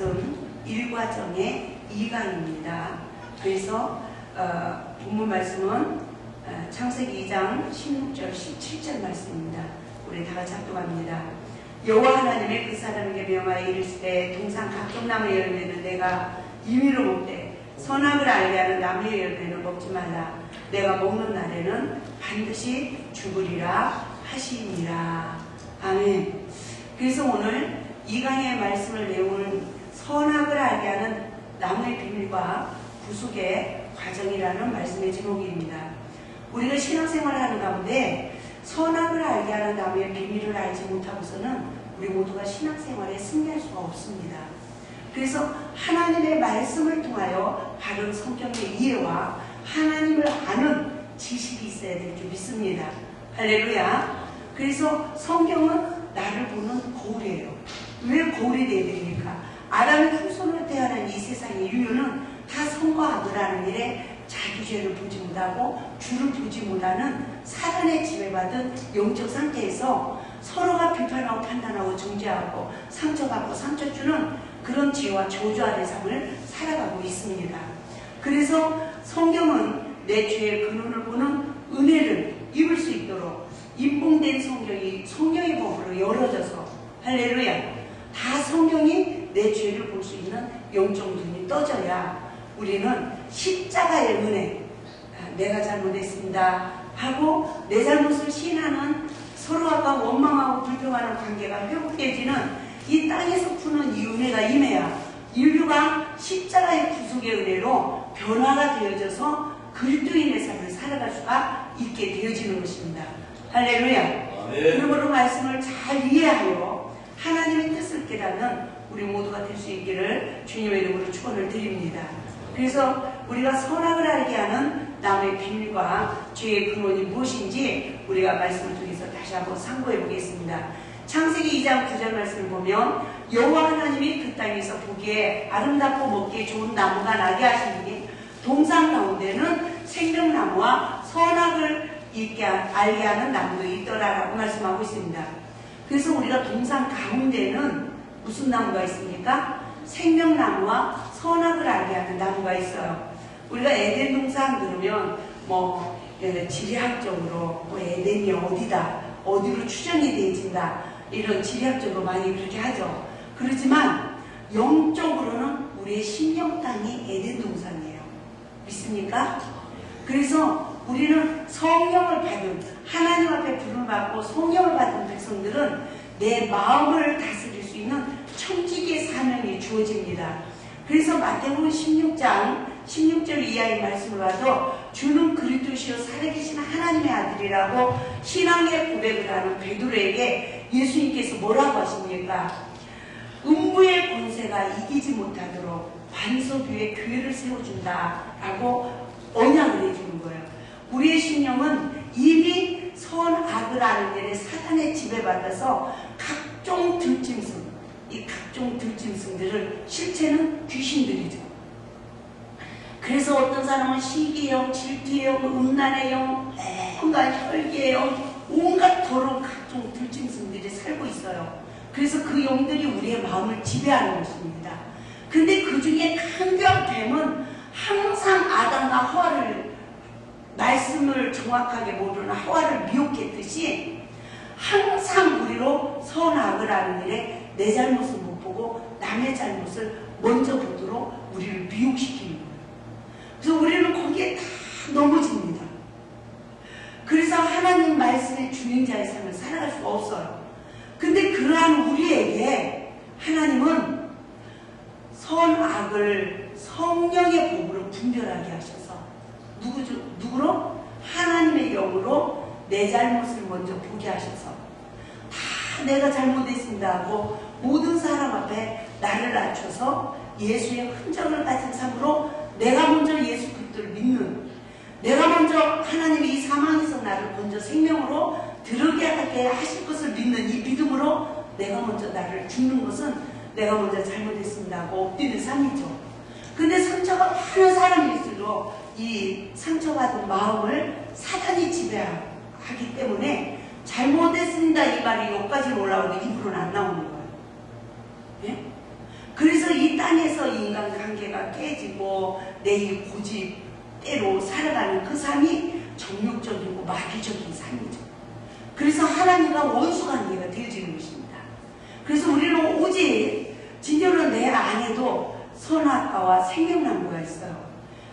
말씀 일과정의 2강입니다. 그래서 본문 말씀은 창세기 2장 16절 17절 말씀입니다. 우리 다 같이 합독합니다. 여호와 하나님의 그 사람에게 명하여 이르시되 동산 각종 나무의 열매는 내가 임의로 먹되 선악을 알게 하는 나무의 열매는 먹지 말라. 내가 먹는 날에는 반드시 죽으리라 하시니라. 아멘. 그래서 오늘 이 강의 말씀을 내용은 선악을 알게 하는 나무의 비밀과 구속의 과정이라는 말씀의 제목입니다. 우리가 신앙생활을 하는 가운데 선악을 알게 하는 나무의 비밀을 알지 못하고서는 우리 모두가 신앙생활에 승리할 수가 없습니다. 그래서 하나님의 말씀을 통하여 바른 성경의 이해와 하나님을 아는 지식이 있어야 될 줄 믿습니다. 할렐루야. 그래서 성경은 나를 보는 거울이에요. 왜 거울이 되어야 됩니까? 아담의 후손으로 태어난 이 세상의 인류는 다 선과 악을 하는 일에 자기 죄를 보지 못하고 주를 보지 못하는 사단의 지배받은 영적 상태에서 서로가 비판하고 판단하고 정죄하고 상처받고 상처 주는 그런 죄와 저주 아래 삶을 살아가고 있습니다. 그래서 성경은 내 죄의 근원을 보는 은혜를 입을 수 있도록 입봉된 성경이 성경의 법으로 열어져서 할렐루야. 다 성경이 내 죄를 볼 수 있는 영적 눈이 떠져야 우리는 십자가의 은혜, 내가 잘못했습니다 하고 내 잘못을 시인하는 서로가 원망하고 불평하는 관계가 회복되지는 이 땅에서 푸는 이 은혜가 임해야 인류가 십자가의 구속의 은혜로 변화가 되어져서 그리스도인의 삶을 살아갈 수가 있게 되어지는 것입니다. 할렐루야. 그러므로 말씀을 잘 이해하여 하나님의 뜻을 깨닫는 우리 모두가 될 수 있기를 주님의 이름으로 축원을 드립니다. 그래서 우리가 선악을 알게 하는 나무의 비밀과 죄의 근원이 무엇인지 우리가 말씀을 통해서 다시 한번 상고해 보겠습니다. 창세기 2장 9절 말씀을 보면 여호와 하나님이 그 땅에서 보기에 아름답고 먹기에 좋은 나무가 나게 하시니 동산 가운데는 생명나무와 선악을 알게 하는 나무도 있더라라고 말씀하고 있습니다. 그래서 우리가 동산 가운데는 무슨 나무가 있습니까? 생명나무와 선악을 알게 하는 나무가 있어요. 우리가 에덴 동산 들으면 지리학적으로 에덴이 어디다, 어디로 추정이 되어진다, 이런 지리학적으로 많이 그렇게 하죠. 그렇지만 영적으로는 우리의 심령 땅이 에덴 동산이에요. 믿습니까? 그래서 우리는 성령을 받은, 하나님 앞에 부름을 받고 성령을 받은 백성들은 내 마음을 다스릴 수 있는 청지기의 사명이 주어집니다. 그래서 마태복음 16장 16절 이하의 말씀을 봐도 주는 그리스도시요 살아계신 하나님의 아들이라고 신앙의 고백을 하는 베드로에게 예수님께서 뭐라고 하십니까? 음부의 권세가 이기지 못하도록 반석 위에 교회를 세워준다라고 언약을 해주는 거예요. 우리의 신령은 이미 선악을 아는 일에 사단의 지배받아서 각종 들짐승, 이 각종 들짐승들을 실체는 귀신들이죠. 그래서 어떤 사람은 시기의 영, 질투의 영, 음란의 영, 온갖 혈기의 영, 온갖 더러운 각종 들짐승들이 살고 있어요. 그래서 그 영들이 우리의 마음을 지배하는 것입니다. 근데 그 중에 간교함됨은 항상 아담과 하와를, 말씀을 정확하게 모르는 하와를 미혹했듯이 항상 우리로 선악을 아는 일에 내 잘못을 못 보고 남의 잘못을 먼저 보도록 우리를 미혹시키는 거예요. 그래서 우리는 거기에 다 넘어집니다. 그래서 하나님 말씀의 주인자의 삶을 살아갈 수가 없어요. 근데 그러한 우리에게 하나님은 선악을 성령의 법으로 분별하게 하셔서 누구로? 하나님의 영으로 내 잘못을 먼저 보게 하셔서 다 내가 잘못했습니다 하고 모든 사람 앞에 나를 낮춰서 예수의 흔적을 가진 삶으로 내가 먼저 예수 그리스도를 믿는, 내가 먼저 하나님이 이 사망에서 나를 먼저 생명으로 들어게 하게 하실 것을 믿는 이 믿음으로 내가 먼저 나를 죽는 것은 내가 먼저 잘못했습니다 하고 엎드리는 삶이죠. 근데 상처가 많은 사람일수록 이 상처받은 마음을 사단이 지배하기 때문에 잘못했습니다 이 말이 여기까지 올라오는데 입으로는 안 나오는 거예요. 예? 그래서 이 땅에서 인간관계가 깨지고 내 고집대로 살아가는 그 삶이 정욕적이고 마귀적인 삶이죠. 그래서 하나님과 원수관계가 되어지는 것입니다. 그래서 우리는 오직 진정으로 내 안에도 선악과와 생명나무가 있어요.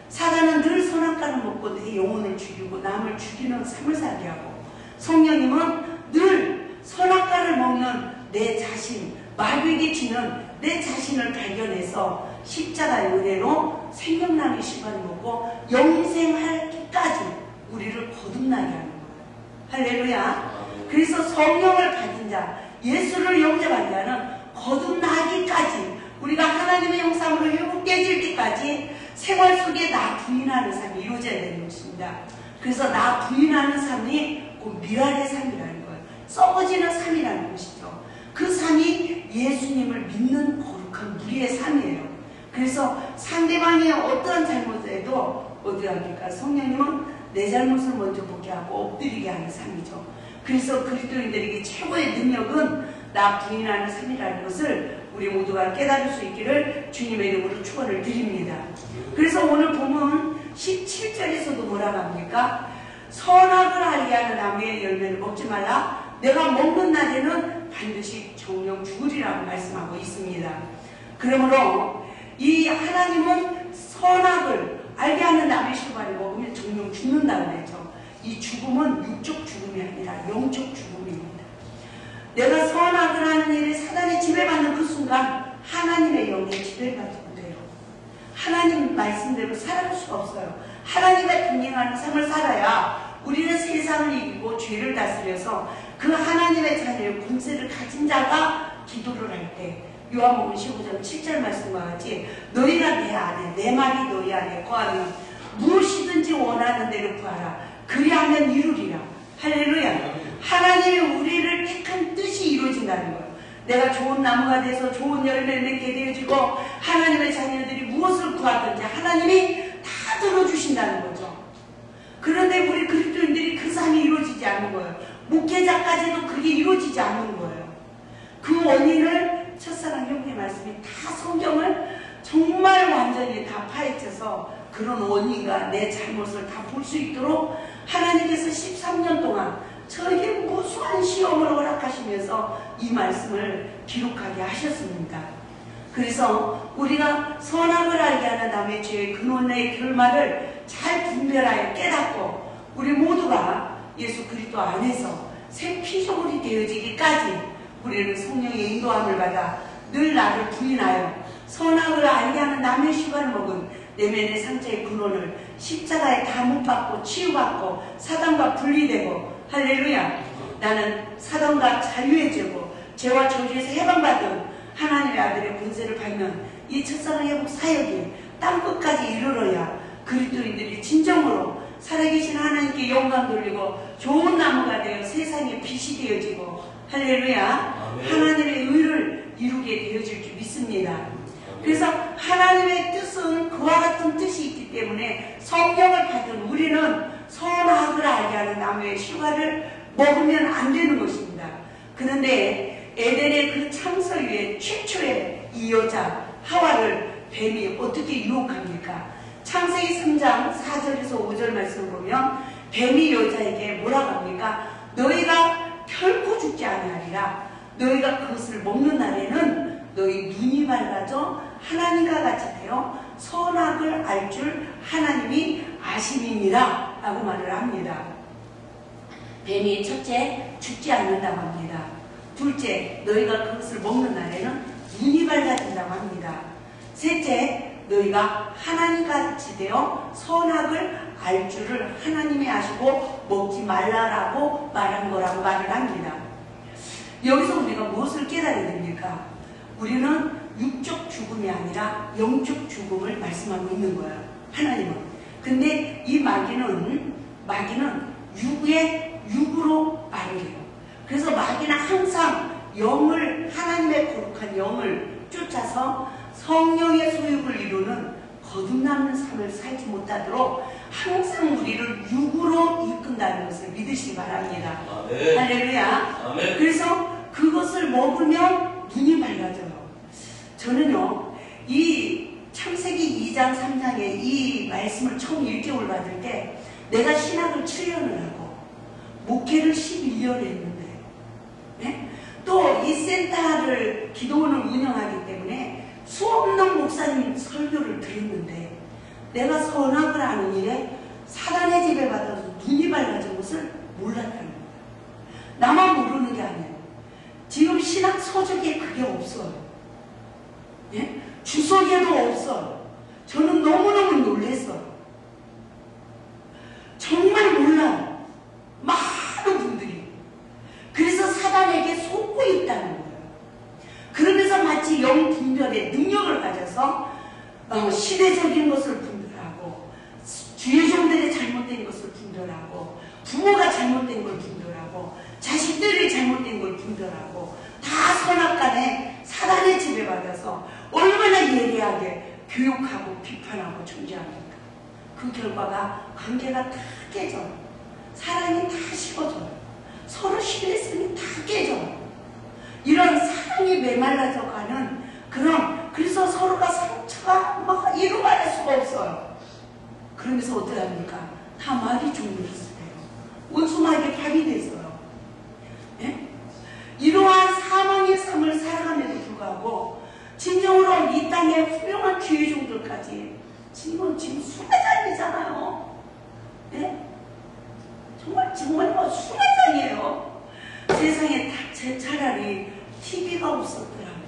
사단은 늘 선악과를 먹고 내 영혼을 죽이고 남을 죽이는 삶을 살게 하고, 성령님은 늘 선악과를 먹는 내 자신, 마귀에게 지는 내 자신을 발견해서 십자가의 은혜로 생명나무의 씨앗을 먹고 영생하기까지 우리를 거듭나게 하는 거예요. 할렐루야. 그래서 성령을 가진 자, 예수를 영접한 자는 거듭나기까지, 우리가 하나님의 형상으로 회복되질 때까지 생활 속에 나 부인하는 삶이 이루어져야 되는 것입니다. 그래서 나 부인하는 삶이 곧 미랄의 삶이라는 거예요. 썩어지는 삶이라는 것이죠. 그 삶이 예수님을 믿는 거룩한 우리의 삶이에요. 그래서 상대방의 어떠한 잘못에도 어떻게 합니까? 성령님은 내 잘못을 먼저 보게 하고 엎드리게 하는 삶이죠. 그래서 그리스도인들에게 최고의 능력은 나 부인하는 삶이라는 것을 우리 모두가 깨달을 수 있기를 주님의 이름으로 축원을 드립니다. 그래서 오늘 보면 17절에서도 뭐라고 합니까? 선악을 알게 하는 나무의 열매를 먹지 말라. 내가 먹는 날에는 반드시 정령 죽으리라고 말씀하고 있습니다. 그러므로 이 하나님은 선악을 알게 하는 나무의 실과를 먹으면 정령 죽는다고 했죠. 이 죽음은 육적 죽음이 아니라 영적 죽음입니다. 내가 선악을 하는 일에 사단의 지배받는 그 순간 하나님의 영에 지배받지 못해요. 하나님 말씀대로 살아갈 수가 없어요. 하나님과 동행하는 삶을 살아야 우리는 세상을 이기고 죄를 다스려서 그 하나님의 자녀의 권세를 가진 자가 기도를 할 때, 요한복음 15장 7절 말씀과 같이 너희가 내 안에, 내 말이 너희 안에 거하면 무엇이든지 원하는 대로 구하라. 그리하면 이루리라. 할렐루야. 하나님이 우리를 택한 뜻이 이루어진다는 거예요. 내가 좋은 나무가 돼서 좋은 열매를 맺게 되어지고 하나님의 자녀들이 무엇을 구하든지 하나님이 다 들어주신다는 거죠. 그런데 우리 그리스도인들이 그 삶이 이루어지지 않는 거예요. 목회자까지도 그게 이루어지지 않는 거예요. 그 원인을 첫사랑 형제 말씀이 다 성경을 정말 완전히 다 파헤쳐서 그런 원인과 내 잘못을 다 볼 수 있도록 하나님께서 13년 동안 저에게 무수한 시험을 허락하시면서 이 말씀을 기록하게 하셨습니다. 그래서 우리가 선악을 알게 하는 남의 죄의 근원의 결말을 잘 분별하여 깨닫고 우리 모두가 예수 그리스도 안에서 새 피조물이 되어지기까지 우리는 성령의 인도함을 받아 늘 나를 부인하여 선악을 알게 하는 남의 시간을 먹은 내면의 상처의 근원을 십자가에 다 못 박고 치유받고 사단과 분리되고, 할렐루야, 나는 사단과 자유해지고 죄와 저주에서 해방받은 하나님의 아들의 권세를 받는 이 첫사랑 회복 사역이 땅끝까지 이르러야 그리스도인들이 진정으로 살아계신 하나님께 영광 돌리고 좋은 나무가 되어 세상에 빛이 되어지고, 할렐루야, 하나님의 의를 이루게 되어질 줄 믿습니다. 그래서 하나님의 뜻은 그와 같은 뜻이 있기 때문에 성령을 받은 우리는 선악을 알게 하는 나무의 실과를 먹으면 안 되는 것입니다. 그런데 에덴의 그 창서 위에 최초의 이 여자 하와를 뱀이 어떻게 유혹합니까? 창세기 3장 4절에서 5절 말씀을 보면 뱀이 여자에게 뭐라고 합니까? 너희가 결코 죽지 아니하리라. 너희가 그것을 먹는 날에는 너희 눈이 밝아져 하나님과 같이 되어 선악을 알 줄 하나님이 아심이니라 라고 말을 합니다. 뱀이 첫째 죽지 않는다고 합니다. 둘째, 너희가 그것을 먹는 날에는 눈이 밝아진다고 합니다. 셋째, 너희가 하나님과 같이 되어 선악을 알 줄을 하나님이 아시고 먹지 말라라고 말한 거라고 말을 합니다. 여기서 우리가 무엇을 깨달아야 됩니까? 우리는 육적 죽음이 아니라 영적 죽음을 말씀하고 있는 거예요. 하나님은. 근데 이 마귀는 육으로 말을 해요. 그래서 마귀는 항상 영을, 하나님의 거룩한 영을 쫓아서 성령의 소욕을 이루는 거듭남는 삶을 살지 못하도록 항상 우리를 육으로 이끈다는 것을 믿으시기 바랍니다. 아멘. 할렐루야. 아멘. 그래서 그것을 먹으면 눈이 밝아져요. 저는요, 이 창세기 2장 3장에 이 말씀을 처음 1개월 받을 때 내가 신학을 7년을 하고 목회를 11년을 했는데, 네? 또 이 센터를 기도원을 운영하기 때문에 수없는 목사님 설교를 들었는데 내가 선악을 하는 일에 사단의 집에 받아서 눈이 밝아진 것을 몰랐다는 거예요. 나만 모르는 게 아니에요. 지금 신학 서적에 그게 없어요. 예? 주석에도 없어요. 저는 너무너무 놀랐어요. 정말 몰라요. 많은 분들이. 그래서 사단에게 속고 있다는 거예요. 그러면서 마치 영분별의 능력을 가져서 시대적인 것을 분별하고, 주의 종들의 잘못된 것을 분별하고, 부모가 잘못된 걸 분별하고, 자식들이 잘못된 걸 분별하고, 다 선악간에 사단의 지배받아서 얼마나 예리하게 교육하고 비판하고 존재합니까? 그 결과가 관계가 다 깨져요. 사랑이 다 식어져요. 서로 신뢰성이 다 깨져요. 이런 사랑이 메말라져 가는 그래서 서로가 상처가 막 이루 말할 수가 없어요. 그러면서 어떻게 합니까? 다 말이 종류로서 돼요. 온수막이 밥이 됐어요. 예? 이러한 사망의 삶을 살아감에도 불구하고 진정으로 이 땅에 훌륭한 주의 종들까지 지금 수가 잔이잖아요. 예? 정말 뭐 수가 잔이에요. 세상에 차라리 TV가 없었더라면,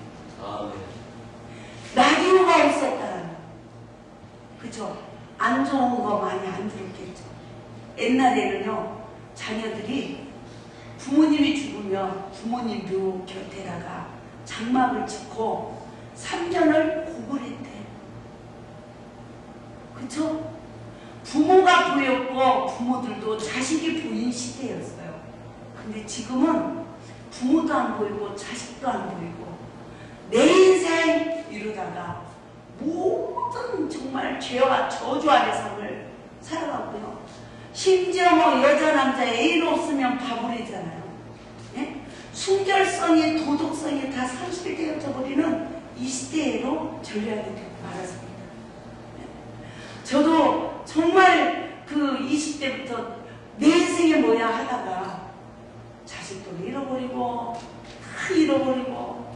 라디오가 없었더라면, 그쵸? 안 좋은 거 많이 안 들었겠죠. 옛날에는요, 자녀들이 부모님이 죽으면 부모님 묘 곁에다가 장막을 짓고 3년을 고벌했대. 그쵸? 부모가 보였고 부모들도 자식이 보인 시대였어요. 근데 지금은 부모도 안 보이고 자식도 안 보이고 내 인생 이러다가 모든 정말 죄와 저주 아래 삶을 살아가고요. 심지어 뭐 여자 남자 애인 없으면 바보래잖아요. 예? 순결성이 도덕성이 다 상실되어져 버리는 이 시대로 전략이 되고 말았습니다. 예? 저도 정말 그 20대부터 내 인생이 뭐야 하다가 자식도 잃어버리고 다 잃어버리고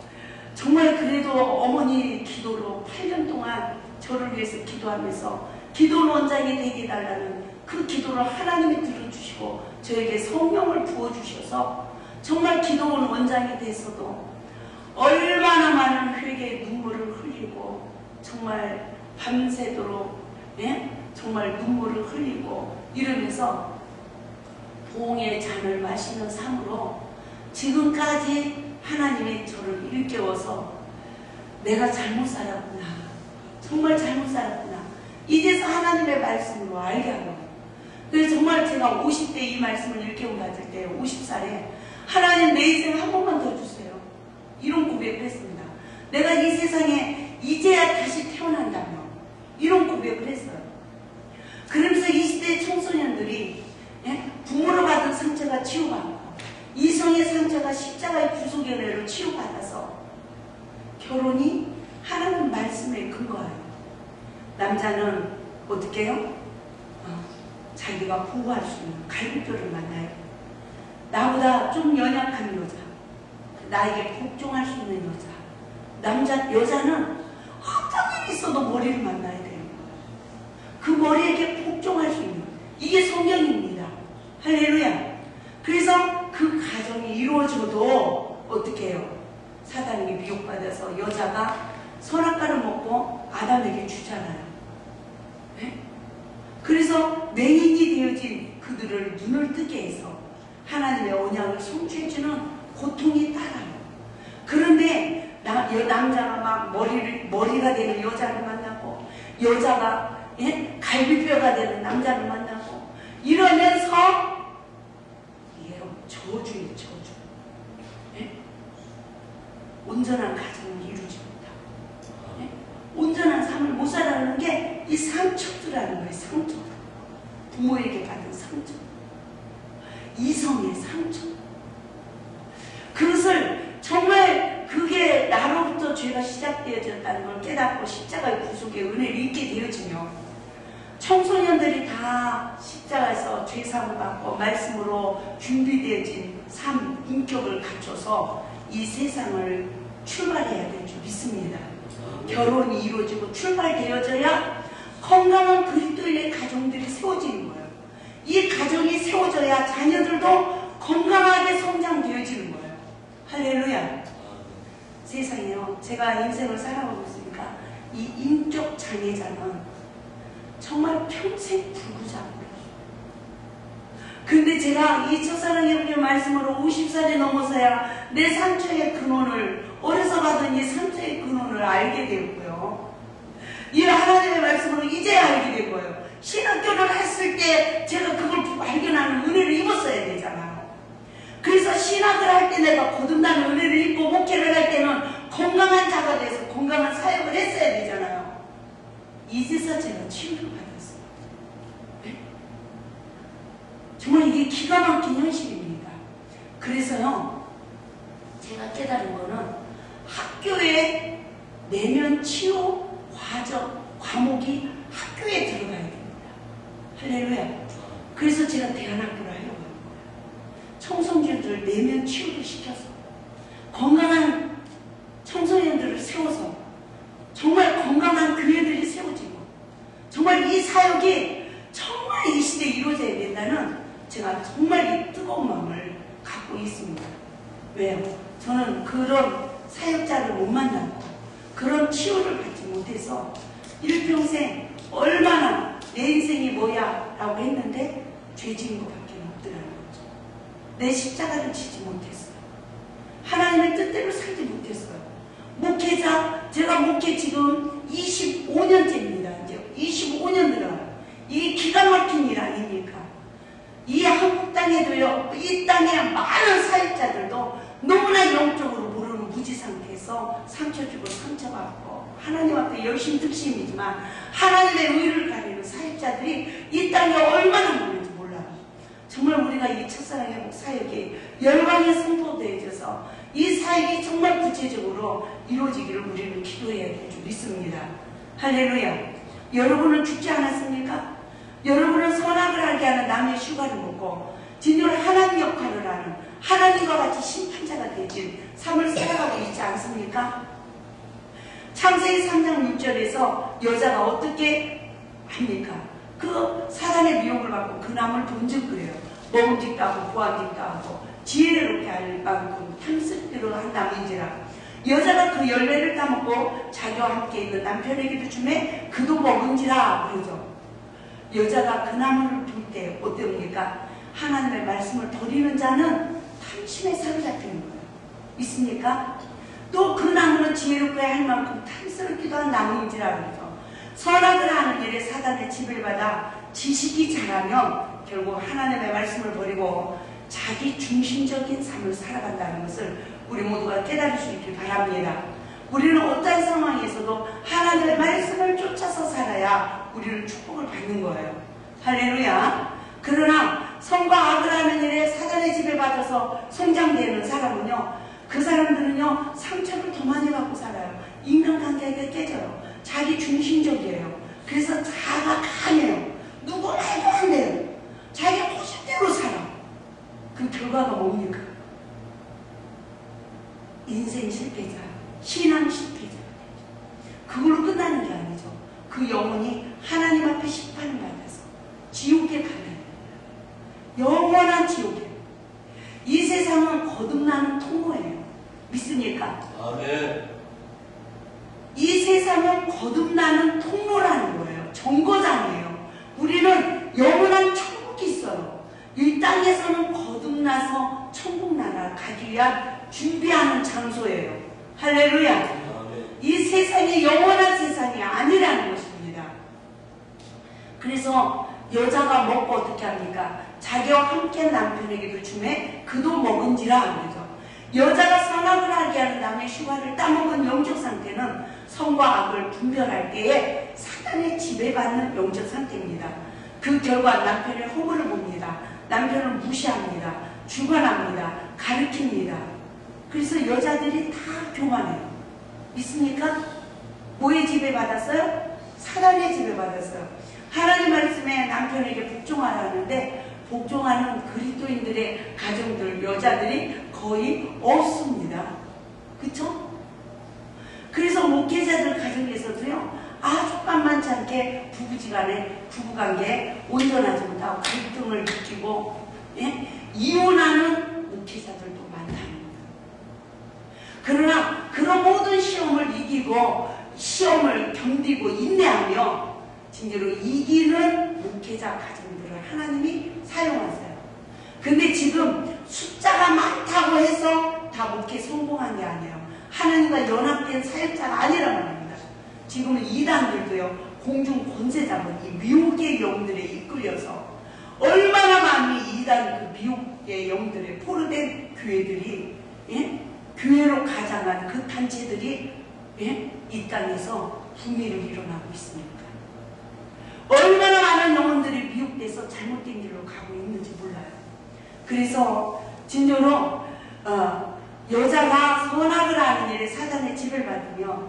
정말 그래도 어머니 기도로 8년 동안 저를 위해서 기도하면서 기도 원장이 되게 해달라는 그 기도를 하나님이 들어주시고 저에게 성령을 부어주셔서 정말 기도원 원장이 돼서도 얼마나 많은 회개의 눈물을 흘리고 정말 밤새도록 예? 정말 눈물을 흘리고 이러면서 보응의 잔을 마시는 삶으로 지금까지 하나님이 저를 일깨워서 내가 잘못 살았구나. 정말 잘못 살았구나. 이제서 하나님의 말씀으로 알게 하고 그래서 정말 제가 50대 이 말씀을 일깨움 받을 때 50살에 하나님 내 인생 한 번만 더 주세요. 이런 고백을 했습니다. 내가 이 세상에 이제야 다시 태어난다며 이런 고백을 했어요. 그러면서 20대 청소년들이 예? 부모로 받은 상처가 치유받고 이성의 상처가 십자가의 구속의 은혜로 치유받아서 결혼이 하나님 말씀에 근거해요. 남자는 어떻게 해요? 자기가 보호할 수 있는 갈비뼈를 만나요. 나보다 좀 연약한 여자, 나에게 복종할 수 있는 여자, 여자는 어떤 일이 있어도 머리를 만나야 되는 거예요. 그 머리에게 복종할 수 있는 이게 성경입니다. 할렐루야. 그래서 그 가정이 이루어져도 어떻게 해요? 사단에게 미혹받아서 여자가 선악과를 먹고 아담에게 주잖아요. 네? 그래서 맹인이 되어진 그들을 눈을 뜨게 해서 하나님의 언약을 성취해주는 고통이 따라요. 그런데 남자가 막 머리가 되는 여자를 만나고 여자가 예? 갈비뼈가 되는 남자를 만나고 이러면서 이게 저주예요. 저주. 예? 온전한 가정을 이루지 못하고 예? 온전한 삶을 못 살아가는 게 이 상처들이라는 거예요. 상처. 부모에게 받은 상처. 이성의 상처. 그것을 정말 그게 나로부터 죄 죄가 시작되어졌다는 걸 깨닫고 십자가의 구속의 은혜를 잊게 되어지며 청소년들이 다 십자가에서 죄사함을 받고 말씀으로 준비되어진 삶, 인격을 갖춰서 이 세상을 출발해야 될 줄 믿습니다. 결혼이 이루어지고 출발되어져야 건강한 그리스도인의 가정들이 세워지는 거예요. 이 가정이 세워져야 자녀들도 건강하게 성장되어지는 거예요. 할렐루야. 세상에요, 제가 인생을 살아가고 있으니까 이 인격 장애자는 정말 평생 불구자고요. 근데 제가 이 첫사랑의 우리의 말씀으로 50살이 넘어서야 내 상처의 근원을, 어려서 받은 이 상처의 근원을 알게 되었고요. 이 하나님의 말씀으로 이제 알게 된 거예요. 신학교를 했을 때 제가 그걸 발견하는 은혜를 입었어야 되잖아요. 그래서 신학을 할 때 내가 거듭나는 은혜를 입고 목회를 할 때는 건강한 자가 돼서 건강한 사역을 했어야 되잖아요. 이제서 제가 치유를 받았어요. 네? 정말 이게 기가 막힌 현실입니다. 그래서요, 제가 깨달은 거는 학교에 내면 치유 과목이 학교에 들어가야 됩니다. 할렐루야. 그래서 제가 대안학교를 하려고 하는 거예요. 청소년들 내면 치유를 시켜서 건강한 청소년들을 세워서 정말 건강한 교회들이 세워지고 정말 이 사역이 정말 이 시대에 이루어져야 된다는 제가 정말 이 뜨거운 마음을 갖고 있습니다. 왜요? 저는 그런 사역자를 못 만났고 그런 치유를 받지 못해서 일평생 얼마나 내 인생이 뭐야 라고 했는데 죄지은 것밖에 없더라는 거죠. 내 십자가를 지지 못했어요. 하나님의 뜻대로 살지 못했어요. 목회자, 제가 목회 지금 25년째입니다. 이제 25년 들어가요. 이 기가 막힌 일 아닙니까? 이 한국 땅에도요, 이 땅에 많은 사역자들도 너무나 영적으로 모르는 무지 상태에서 상처 주고 상처받고 하나님 앞에 열심 득심이지만 하나님의 의를 가리는 사역자들이 이 땅에 얼마나 많은지 몰라요. 정말 우리가 이 첫사랑 회복 사역이 열방에 선포되어져서 이 사역이 정말 구체적으로 이루어지기를 우리는 기도해야 될 줄 믿습니다. 할렐루야. 여러분은 죽지 않았습니까? 여러분은 선악을 알게 하는 남의 휴가를 먹고 진정한 하나님 역할을 하는 하나님과 같이 심판자가 되진 삶을 살아가고 있지 않습니까? 창세기 3장 6절에서 여자가 어떻게 합니까? 그 사단의 미혹을 받고 그 나무를 본즉 그래요. 먹음직도 하고 보암직도 하고 지혜롭게 할 만큼 탐스럽기로 한 나무인지라. 여자가 그 열매를 따먹고 자기와 함께 있는 남편에게도 주매 그도 먹은지라 그러죠. 여자가 그 나무를 볼 때 어때옵니까? 하나님의 말씀을 버리는 자는 탐심에 사로잡히는 거예요. 있습니까? 또 그 나무는 지혜롭게 할 만큼 탐스럽기도 한 나무인지라 그러죠. 선악을 하는 일에 사단의 지배를 받아 지식이 자라면 결국 하나님의 말씀을 버리고 자기 중심적인 삶을 살아간다는 것을 우리 모두가 깨달을 수 있길 바랍니다. 우리는 어떠한 상황에서도 하나님의 말씀을 쫓아서 살아야 우리는 축복을 받는 거예요. 할렐루야. 그러나 선과 악을 하는 일에 사단의 지배받아서 성장되는 사람은요, 그 사람들은요 상처를 더 많이 받고 살아요. 인간관계가 깨져요. 자기 중심적이에요. 그래서 자아가 강해요. 누구 말도 안 돼요. 자기 호신대로 살아. 그 결과가 뭡니까? 인생 실패자, 신앙 실패자. 그걸로 끝나는 게 아니죠. 그 영혼이 하나님 앞에 심판을 받아서 지옥에 가는 거예요. 영원한 지옥에. 이 세상은 거듭나는 통로예요. 믿습니까? 아멘. 이 세상은 거듭나는 통로라는 거예요. 정거장이에요. 우리는 영원한 천국이 있어요. 이 땅에서는 거듭나서 천국 나라 가기 위한 준비하는 장소예요. 할렐루야. 아멘. 이 세상이 영원한 세상이 아니라는 것입니다. 그래서 여자가 먹고 어떻게 합니까? 자기와 함께 남편에게도 주매 그도 먹은지라 그러죠. 여자가 선악을 하게 하는 남의 휴가를 따먹은 영적 상태는 선과 악을 분별할 때에 사단의 지배받는 영적 상태입니다. 그 결과 남편의 허물을 봅니다. 남편을 무시합니다. 주관합니다. 가르칩니다. 그래서 여자들이 다 교만해요. 믿습니까? 뭐의 지배받았어요? 사단의 지배받았어요. 하나님 말씀에 남편에게 복종하라는데 복종하는 그리스도인들의 가정들, 여자들이 거의 없습니다. 그쵸? 그래서 목회자들 가정에서도요, 아주 만만치 않게 부부관계 온전하지 못하고 갈등을 느끼고, 예? 이혼하는 목회자들도 많다는 거예요. 그러나 그런 모든 시험을 이기고 시험을 견디고 인내하며 진짜로 이기는 목회자 가정들을 하나님이 사용하세요. 근데 지금 숫자가 많다고 해서 다 목회 성공한 게 아니에요. 하나님과 연합된 사역자가 아니란 말입니다. 지금은 이단들도요, 공중 권세 잡은 이 미혹의 영들에 이끌려서 얼마나 많이 이단 그 미혹의 영들에 포로된 교회들이, 예? 교회로 가장한 그 단체들이, 예? 이 땅에서 분위를 일어나고 있습니까? 얼마나 많은 영혼들이 미혹돼서 잘못된 길로 가고 있는지 몰라요. 그래서 진짜로 여자가 선악을 하는 일에 사단의 지배를 받으며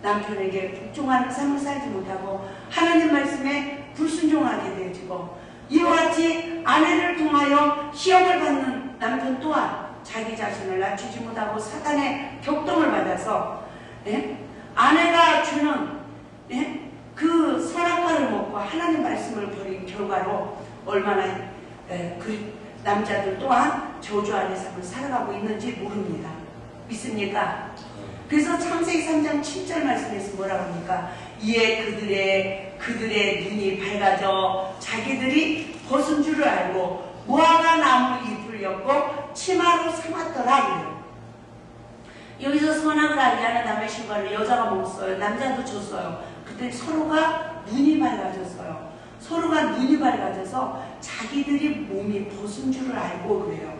남편에게 복종하는 삶을 살지 못하고 하나님 말씀에 불순종하게 되어지고, 이와 같이 아내를 통하여 시험을 받는 남편 또한 자기 자신을 낮추지 못하고 사단의 격동을 받아서, 예? 아내가 주는, 예? 그 선악과를 먹고 하나님 말씀을 버린 결과로 얼마나 그 남자들 또한 저주 안의 삶을 살아가고 있는지 모릅니다. 믿습니까? 그래서 창세기 3장 7절 말씀에서 뭐라고 합니까? 이에 그들의 눈이 밝아져 자기들이 벗은 줄을 알고 무화과 나무 잎을 엮고 치마로 삼았더라. 그래요. 여기서 선악을 알게 하는 남의 신발을 여자가 먹었어요. 남자도 줬어요. 그때 서로가 눈이 밝아졌어요. 서로가 눈이 밝아져서 자기들이 몸이 벗은 줄을 알고 그래요.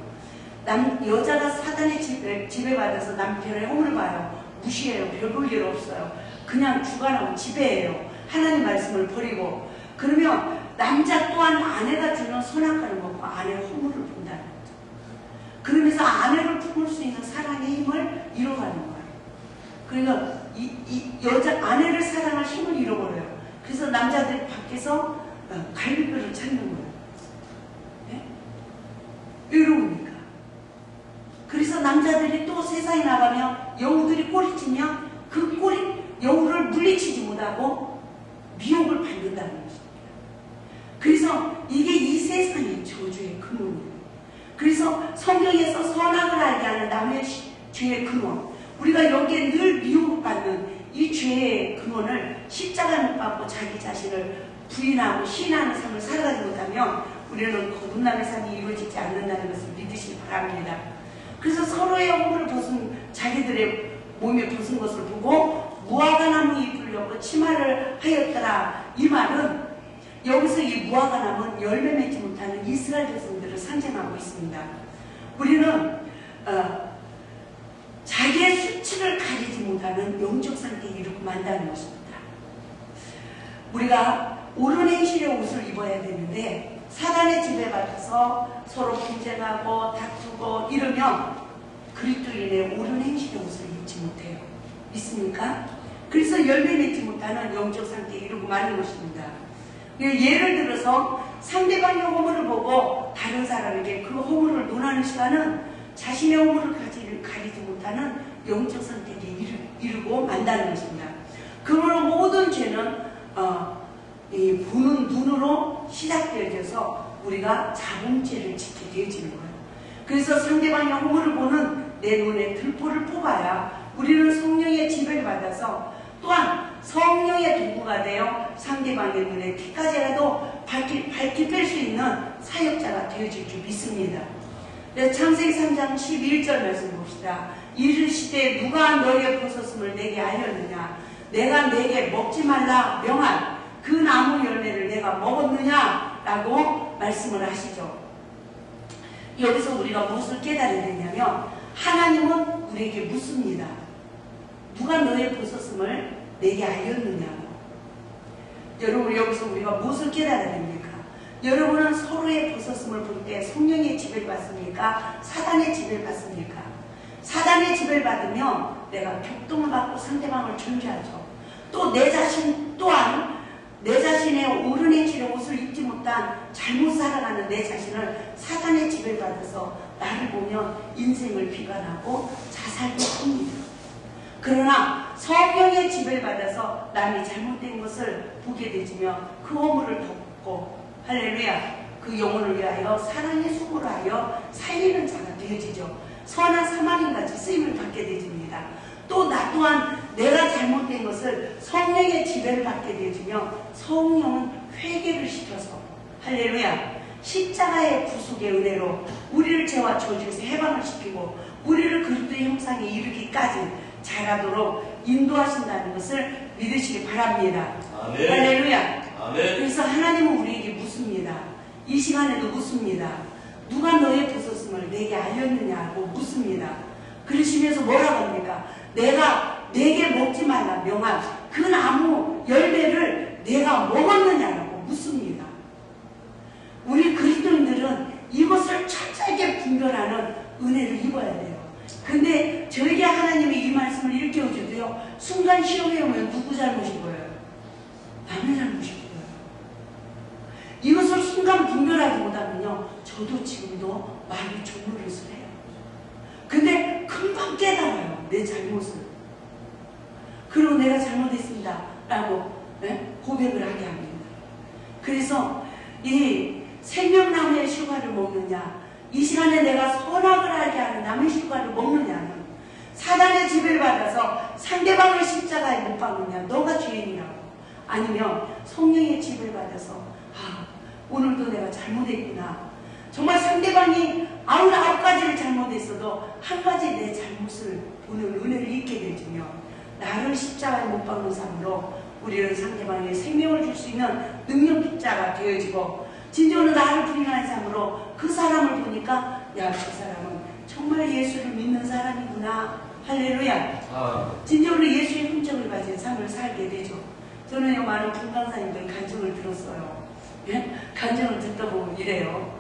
여자가 사단의 지배받아서 남편의 허물을 봐요. 무시해요. 별 볼 일 없어요. 그냥 주관하고 지배해요. 하나님 말씀을 버리고. 그러면 남자 또한 아내가 주는 선악과를 먹고 아내의 허물을 본다는 거죠. 그러면서 아내를 품을 수 있는 사랑의 힘을 잃어가는 거예요. 그러니까 여자 아내를 사랑할 힘을 잃어버려요. 그래서 남자들이 밖에서 갈비뼈를 찾는 거예요. 네? 외로우니까. 그래서 남자들이 또 세상에 나가면 여우들이 꼬리치면 그 여우를 물리치지 못하고 미혹을 받는다는 것입니다. 그래서 이게 이 세상의 저주의 근원이에요. 그래서 성경에서 선악을 알게 하는 남의 죄의 근원, 우리가 여기에 늘 미혹받는 이 죄의 근원을 십자가에 못 박고 자기 자신을 부인하고 시인하는 삶을 살아가지 못하면 우리는 거듭남의 삶이 이루어지지 않는다는 것을 믿으시기 바랍니다. 그래서 서로의 허물을 자기들의 몸에 벗은 것을 보고 무화과나무 잎을 엮고 치마를 하였더라. 이 말은 여기서 이 무화과나무는 열매 맺지 못하는 이스라엘 백성들을 상징하고 있습니다. 우리는 자기의 수치를 가리지 못하는 영적 상태에 이르고 만다는 것입니다. 우리가 옳은 행실의 옷을 입어야 되는데 사단의 지배받아서 서로 분쟁하고 다투고 이러면 그리스도인의 옳은 행실의 옷을 입지 못해요. 믿습니까? 그래서 열매 맺지 못하는 영적 상태에 이르고 마는 것입니다. 예를 들어서 상대방의 허물을 보고 다른 사람에게 그 허물을 논하는 시간은 자신의 허물을 가리지 못하는 영적 상태에 이르고 만다는 것입니다. 그러므로 모든 죄는 이 보는 눈으로 시작되어져서 우리가 자범죄를 짓게 되어지는 거예요. 그래서 상대방의 허물을 보는 내 눈에 들보를 뽑아야 우리는 성령의 지배를 받아서 또한 성령의 도구가 되어 상대방의 눈에 피까지라도 밝히 뺄 수 있는 사역자가 되어질 줄 믿습니다. 창세기 3장 11절 말씀 봅시다. 이르시되 누가 너의 벗었음을 내게 알렸느냐? 내가 내게 먹지 말라 명한 그 나무 열매를 내가 먹었느냐? 라고 말씀을 하시죠. 여기서 우리가 무엇을 깨달아야 되냐면 하나님은 우리에게 묻습니다. 누가 너의 벗었음을 내게 알렸느냐고. 여러분, 여기서 우리가 무엇을 깨달아야 됩니까? 여러분은 서로의 벗었음을 볼 때 성령의 지배를 받습니까? 사단의 지배를 받습니까? 사단의 지배를 받으면 내가 격동을 받고 상대방을 존재하죠. 또 내 자신 또한 내 자신의 옳은 행실의 옷을 입지 못한 잘못 살아가는 내 자신을 사단의 지배를 받아서 나를 보며 인생을 비관하고 자살도 합니다. 그러나 성령의 지배를 받아서 남이 잘못된 것을 보게 되지며 그 허물을 덮고 할렐루야 그 영혼을 위하여 사랑의 수고를 하여 살리는 자가 되어지죠. 선한 사마리아같이 쓰임을 받게 되집니다. 또 나 또한 내가 잘못된 것을 성령의 지배를 받게 되어지며 성령은 회개를 시켜서 할렐루야 십자가의 구속의 은혜로 우리를 죄와 저주에서 해방을 시키고 우리를 그리스도의 형상에 이르기까지 잘하도록 인도하신다는 것을 믿으시기 바랍니다. 아멘. 할렐루야. 아멘. 그래서 하나님은 우리에게 묻습니다. 이 시간에도 묻습니다. 누가 너의 부서짐을 내게 알렸느냐고 묻습니다. 그러시면서 뭐라고 합니까? 내게 먹지 말라 명한 그 나무 열매를 내가 먹었느냐라고 묻습니다. 우리 그리스도인들은 이것을 철저하게 분별하는 은혜를 입어야 돼요. 근데 저에게 하나님이 이 말씀을 일깨워주세요. 순간 시험에 오면 누구 잘못인 거예요? 남의 잘못인 거예요. 이것을 순간 분별하지 못하면요. 저도 지금도 많이 조물릇을 해요. 근데 금방 깨달아요. 내 잘못을. 그리고 내가 잘못했습니다. 라고 고백을 하게 합니다. 그래서 이 생명나무의 실과를 먹느냐 이 시간에 내가 선악을 알게 하는 남의 실과를 먹느냐는 사단의 지배를 받아서 상대방을 십자가에 못 박느냐 너가 죄인이라고 아니면 성령의 지배를 받아서 오늘도 내가 잘못했구나 정말 상대방이 99가지를 잘못했어도 한 가지 내 잘못을 보는 은혜를 잊게 되주며 나를 십자가에 못 박는 삶으로 우리는 상대방에게 생명을 줄 수 있는 능력자가 되어지고 진정으로 나를 부인하는 삶으로 그 사람을 보니까 야, 그 사람은 정말 예수를 믿는 사람이구나. 할렐루야. 진정으로 예수의 흔적을 가진 삶을 살게 되죠. 저는 많은 분강사님들 간증을 들었어요. 예? 간증을 듣다 보면 이래요.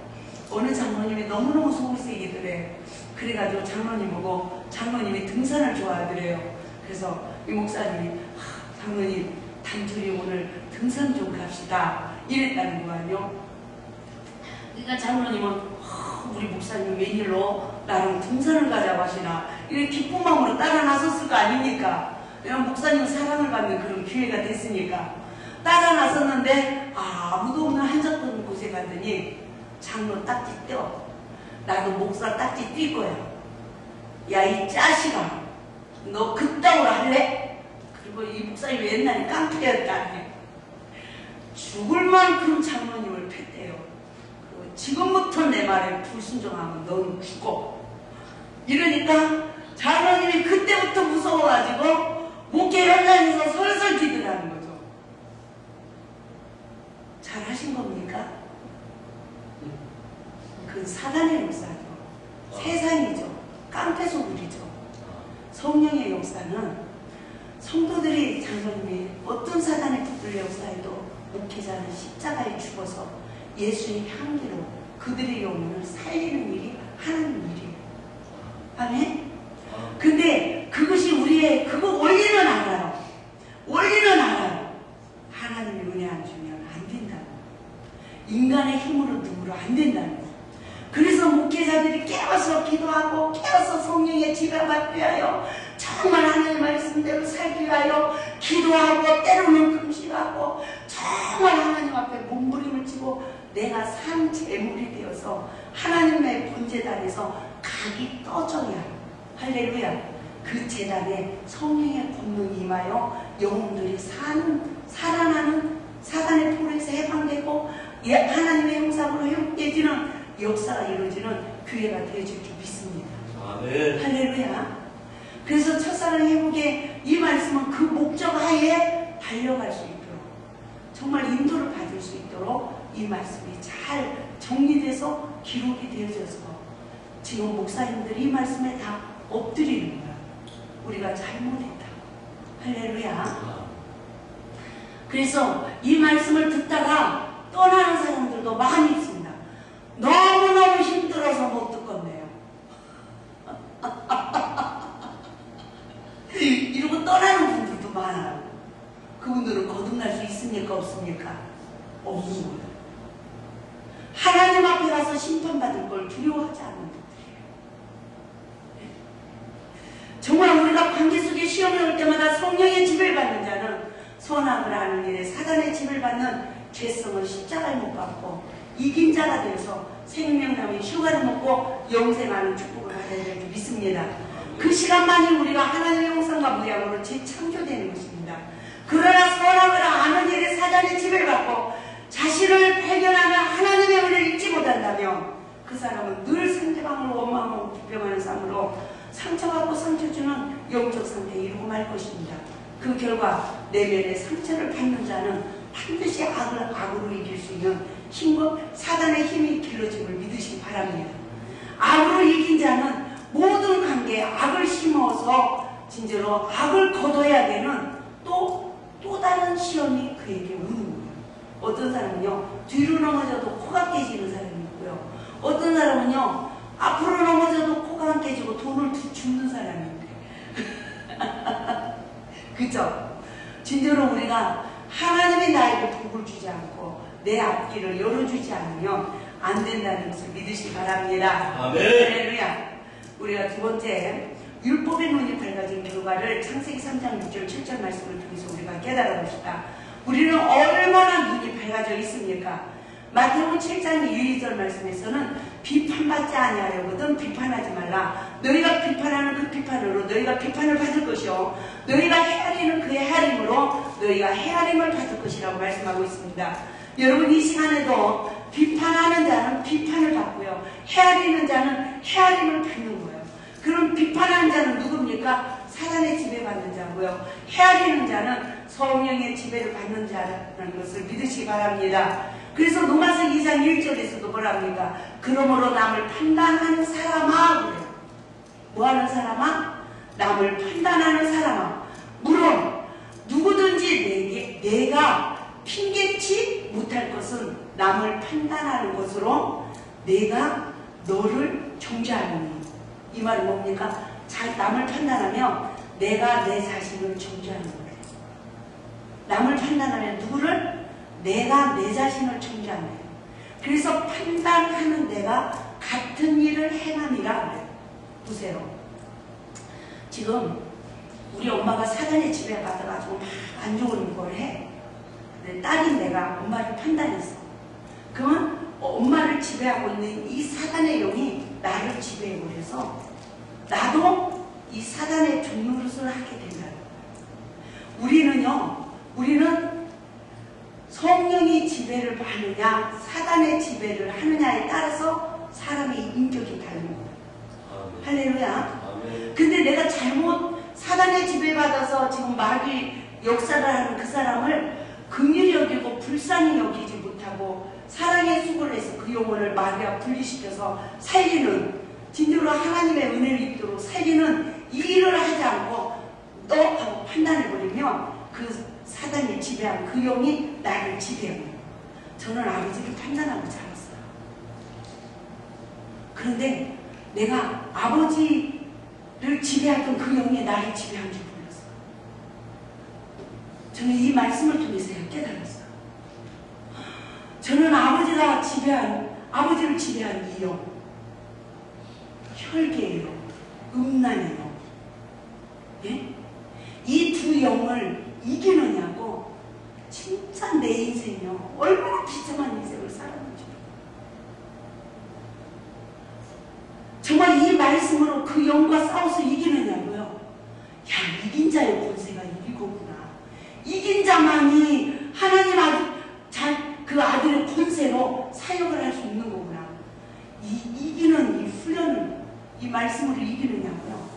어느 장로님이 너무너무 속을 새기더래. 그래가지고 장로님 보고 장로님이 등산을 좋아하더래요. 그래서 이 목사님이 장로님 단둘이 오늘 등산 좀 갑시다. 이랬다는 거 아니요. 그러니까 장로님은 우리 목사님 웬일로 나랑 등산을 가자고 하시나 이렇게 기쁜 마음으로 따라 나섰을 거 아닙니까? 왜냐면 목사님은 사랑을 받는 그런 기회가 됐으니까 따라 나섰는데 아무도 없는 한적한 곳에 갔더니 장로 딱지 떼어 나도 목사 딱지 뛸 거야. 야 이 짜식아 너 그따구로 할래? 그리고 이 목사님이 옛날에 깡패였다니 죽을 만큼 장로님을 팼대요. 지금부터 내 말에 불순종하면 넌 죽어. 이러니까 장로님이 그때부터 무서워가지고 목회 현장에서 설설 기도하는 거죠. 잘 하신 겁니까? 그 사단의 역사죠. 세상이죠. 깡패 소굴이죠. 성령의 역사는 성도들이 장로님이 어떤 사단의 붙들려 역사에도 목회자는 십자가에 죽어서 예수의 향기로 그들의 영혼을 살리는 일이 하나님 일이에요. 아멘? 근데 그것이 우리의 그거 원리는 알아요. 원리는 알아요. 하나님이 은혜 안 주면 안 된다고. 인간의 힘으로 누구로 안 된다고. 그래서 목회자들이 깨어서 기도하고 깨어서 성령의 지배받기 위하여 정말 하나님의 말씀대로 살기 위하여 기도하고 때로는 금식하고 정말 하나님 앞에 몸부림을 치고 내가 산 제물이 되어서 하나님의 본제단에서 각이 떠져야 할렐루야 그 제단에 성령의 권능이 임하여 영혼들이 살아나는 사단의 포로에서 해방되고 하나님의 형상으로 회복되지는 역사가 이루어지는 교회가 되어질 줄 믿습니다. 아멘. 할렐루야. 그래서 첫사랑 회복의 이 말씀은 그 목적 하에 달려갈 수 있도록 정말 인도를 받을 수 있도록 이 말씀이 잘 정리돼서 기록이 되어져서 지금 목사님들이 이 말씀에 다 엎드리는 거야. 우리가 잘못했다. 할렐루야. 그래서 이 말씀을 듣다가 떠나는 사람들도 많이 있습니다. 너무너무 힘들어서 못 듣겠네요. 그만하라고. 그분들은 거듭날 수 있습니까? 없습니까? 없는 거예요. 하나님 앞에 가서 심판받을 걸 두려워하지 않는 분들이에요. 정말 우리가 관계 속에 시험이 올 때마다 성령의 집을 받는 자는 선악을 하는 일에 사단의 집을 받는 죄성을 십자가에 못 박고 이긴 자가 되어서 생명나무의 휴가를 먹고 영생하는 축복을 받아야 될 줄 믿습니다. 그 시간만이 우리가 하나님의 형상과 모양으로 재창조되는 것입니다. 그러나 선악을 아는 일에 사단의 집을 받고 자신을 발견하며 하나님의 은혜를 잊지 못한다면 그 사람은 늘 상대방을 원망하고 비평하는 삶으로 상처받고 상처 주는 영적 상태에 이르고 말 것입니다. 그 결과 내면의 상처를 받는 자는 반드시 악을 악으로 이길 수 있는 힘과 사단의 힘이 길러짐을 믿으시기 바랍니다. 악으로 이긴 자는 모든 관계에 악을 심어서 진짜로 악을 거둬야 되는 또 다른 시험이 그에게 오는 거예요. 어떤 사람은요 뒤로 넘어져도 코가 깨지는 사람이 있고요. 어떤 사람은요 앞으로 넘어져도 코가 안 깨지고 돈을 줍는 사람이 있대요. 그죠? 진짜로 우리가 하나님의 나에게 복을 주지 않고 내 앞길을 열어주지 않으면 안 된다는 것을 믿으시기 바랍니다. 아멘. 할렐루야. 우리가 두 번째 율법의 눈이 밝아진 결과를 창세기 3장 6절 7절 말씀을 통해서 우리가 깨달아 봅시다. 우리는 얼마나 눈이 밝아져 있습니까? 마태복음 7장 1~2절 말씀에서는 비판받지 아니하려거든 비판하지 말라. 너희가 비판하는 그 비판으로 너희가 비판을 받을 것이요 너희가 헤아리는 그의 헤아림으로 너희가 헤아림을 받을 것이라고 말씀하고 있습니다. 여러분 이 시간에도 비판하는 자는 비판을 받고요 헤아리는 자는 헤아림을 받는 거예요. 그럼 비판하는 자는 누굽니까? 사단의 지배받는 자고요 헤아리는 자는 성령의 지배를 받는 자라는 것을 믿으시기 바랍니다. 그래서 로마서 2장 1절에서도 뭐랍니까? 그러므로 남을 판단하는 사람아 그래요. 뭐하는 사람아? 남을 판단하는 사람아. 물론 누구든지 내가 핑계치 못할 것은 남을 판단하는 것으로 내가 너를 정죄하느니. 이 말은 뭡니까? 남을 판단하면 내가 내 자신을 정죄하는 거예요. 남을 판단하면 누구를? 내가 내 자신을 정죄하는 거예요. 그래서 판단하는 내가 같은 일을 행함이라 그래요. 보세요. 지금 우리 엄마가 사단의 지배를 받아가지고 막 안 좋은 걸 해. 딸인 내가 엄마를 판단했어. 그러면 엄마를 지배하고 있는 이 사단의 영이 나를 지배해버려서 나도 이 사단의 종노릇을 하게 된다. 우리는 성령이 지배를 하느냐 사단의 지배를 하느냐에 따라서 사람의 인격이 다른 거예요. 할렐루야. 근데 내가 잘못 사단의 지배받아서 지금 마귀 역사를 하는 그 사람을 긍휼히 여기고 불쌍히 여기지 못하고 사랑의 수고를 해서 그 영혼을 마귀와 분리시켜서 살리는 진정으로 하나님의 은혜를 입도록 살리는 이 일을 하지 않고 너 하고 판단해버리면 그 사단이 지배한 그 영이 나를 지배합니다. 저는 아버지를 판단하고 자랐어요. 그런데 내가 아버지를 지배하던 그 영이 나를 지배한 줄 몰랐어요. 저는 이 말씀을 통해서 깨달았어요. 저는 아버지를 지배한 이 영, 혈계의 영, 음란의 영, 예? 이 두 영을 이기느냐고 진짜 내 인생이요 얼마나 비참한 인생을 살았는지 정말 이 말씀으로 그 영과 싸워서 이기느냐고요. 야, 이긴 자의 권세가 이기고구나. 이긴 자만이 하나님 그 아들의 권세로 사역을 할 수 있는 거구나. 이기는 이 훈련을 이 말씀으로 이기느냐고요.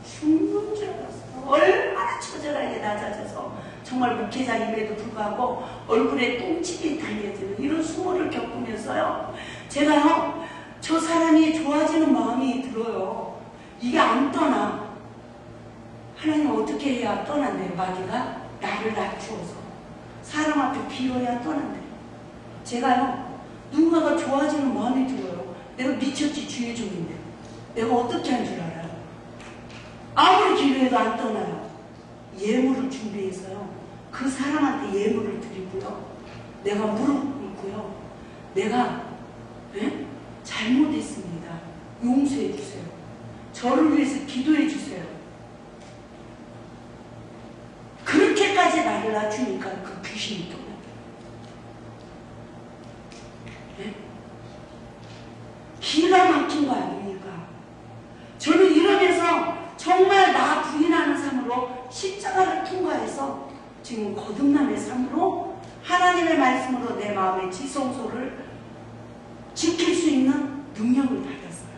죽는 줄 알았어요. 얼마나 처절하게 낮아져서 정말 목회자임에도 불구하고 얼굴에 똥집이 달려지는 이런 수모를 겪으면서요. 제가요 저 사람이 좋아지는 마음이 들어요. 이게 안 떠나. 하나님 어떻게 해야 떠난대요. 마귀가 나를 낮추어서 사람 앞에 비워야 떠난대요. 제가요 누군가가 좋아지는 마음이 들어요. 내가 미쳤지 주의 종인데 내가 어떻게 한 줄 알아요? 아무리 기도해도 안 떠나요. 예물을 준비해서요. 그 사람한테 예물을 드리고요. 내가 무릎 꿇고요. 내가 잘못했습니다. 용서해 주세요. 저를 위해서 기도해 주세요. 그렇게까지 나를 놔주니까 그 귀신이 또 기가 막힌 거 아닙니까? 저는 이러면서 정말 나 부인하는 삶으로 십자가를 통과해서 지금 거듭남의 삶으로 하나님의 말씀으로 내 마음의 지성소를 지킬 수 있는 능력을 받았어요.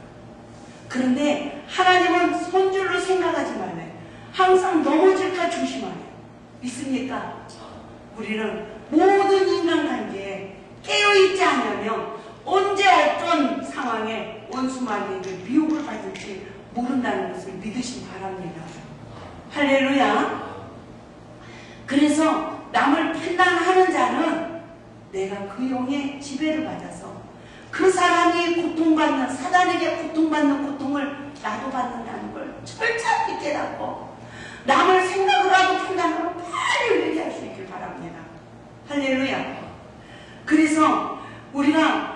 그런데 하나님은 손줄로 생각하지 말래. 항상 넘어질까 조심하래. 믿습니까? 우리는 모든 인간관계에 깨어있지 않으면 언제 어떤 상황에 원수마귀에게 미혹을 받을지 모른다는 것을 믿으시기 바랍니다. 할렐루야. 그래서 남을 판단하는 자는 내가 그 영의 지배를 받아서 그 사람이 고통받는, 사단에게 고통받는 고통을 나도 받는다는 걸 철저히 깨닫고 남을 생각을 하고 판단하고 빨리 회개할 수 있길 바랍니다. 할렐루야. 그래서 우리가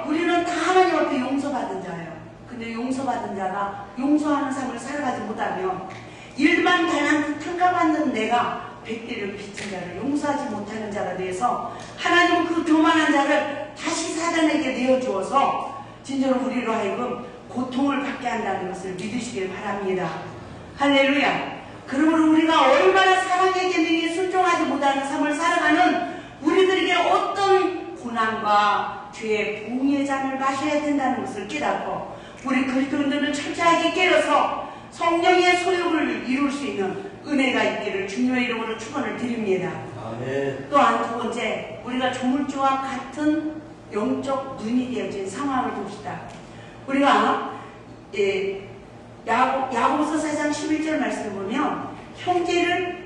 우리는 다 하나님 앞에 용서받은 자예요. 근데 용서받은 자가 용서하는 삶을 살아가지 못하면 일반 달란트 평가받는 내가 100대를 빚진 자를 용서하지 못하는 자가 돼서 하나님은 그 교만한 자를 다시 사단에게 내어주어서 진짜로 우리로 하여금 고통을 받게 한다는 것을 믿으시길 바랍니다. 할렐루야. 그러므로 우리가 얼마나 사랑에게 능히 순종하지 못하는 삶을 살아가는 우리들에게 어떤 고난과 죄의 봉의 잔을 마셔야 된다는 것을 깨닫고 우리 그리스도인들은 철저하게 깨어서 성령의 소욕을 이룰 수 있는 은혜가 있기를 주님의 이름으로 축원을 드립니다. 아멘. 또한 두 번째, 우리가 조물주와 같은 영적 눈이 되어진 상황을 봅시다. 우리가 야고보서 4장 11절 말씀을 보면 형제를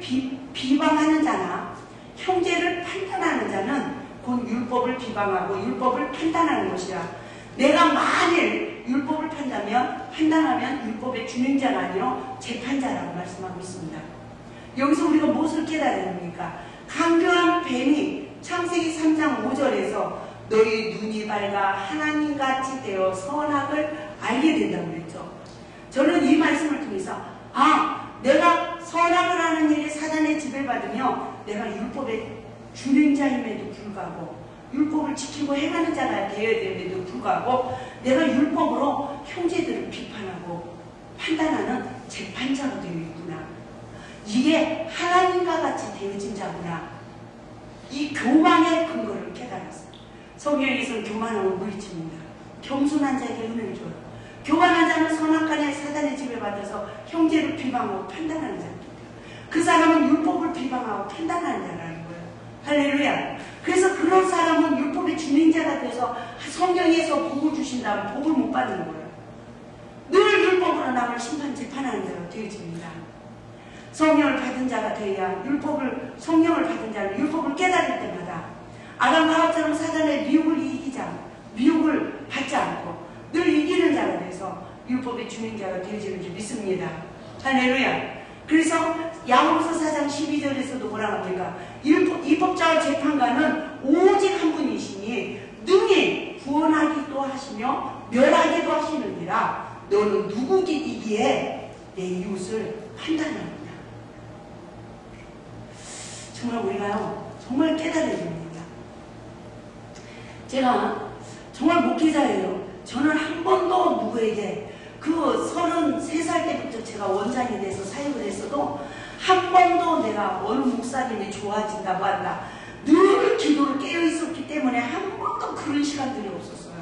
비방하는 자나 형제를 판단하는 자는 곧 율법을 비방하고 율법을 판단하는 것이라. 내가 만일 율법을 판단하면 율법의 준행자가 아니요 재판자라고 말씀하고 있습니다. 여기서 우리가 무엇을 깨달아야 합니까? 강교한 뱀이 창세기 3장 5절에서 너희 눈이 밝아 하나님같이 되어 선악을 알게 된다고 그랬죠. 저는 이 말씀을 통해서 내가 선악을 하는 일에 사단의 지배받으며 내가 율법의 준행자임에도 불구하고 율법을 지키고 행하는 자가 되어야 됨에도 불구하고 내가 율법으로 형제들을 비판하고 판단하는 재판자가 되어 있구나. 이게 하나님과 같이 되어진 자구나. 이 교만의 근거를 깨달았어요. 성경에서는 교만함을 물리칩니다. 겸손한 자에게 은혜를 줘요. 교만한 자는 선악간에 사단의 지배받아서 형제를 비방하고 판단하는 자입니다. 그 사람은 율법을 비방하고 판단하는 자라는 거예요. 할렐루야. 그래서 그런 사람은 율법의 준행자가 돼서 성경에서 복을 주신다면 복을 못 받는 거예요. 늘 율법으로 남을 재판하는 자가 되어집니다. 성령을 받은 자가 되어야 성령을 받은 자는 율법을 깨달을 때마다 아담과 하와처럼 사단의 미혹을 받지 않고 늘 이기는 자가 돼서 율법의 준행자가 되어지는 줄 믿습니다. 할렐루야. 그래서 야고보서 4장 12절에서도 뭐라고 합니까? 입법자와 재판관은 오직 한 분이시니 능히 구원하기도 하시며 멸하기도 하시느니라. 너는 누구이기에 내 이웃을 판단하느냐. 정말 우리가요, 정말 깨달아야 됩니다. 제가 정말 목회자예요. 저는 한 번도 누구에게 그 33살 때부터 제가 원장이 돼서 사역을 했어도 한 번도 내가 어느 목사님이 좋아진다고 한다. 늘 기도를 깨어있었기 때문에 한 번도 그런 시간들이 없었어요.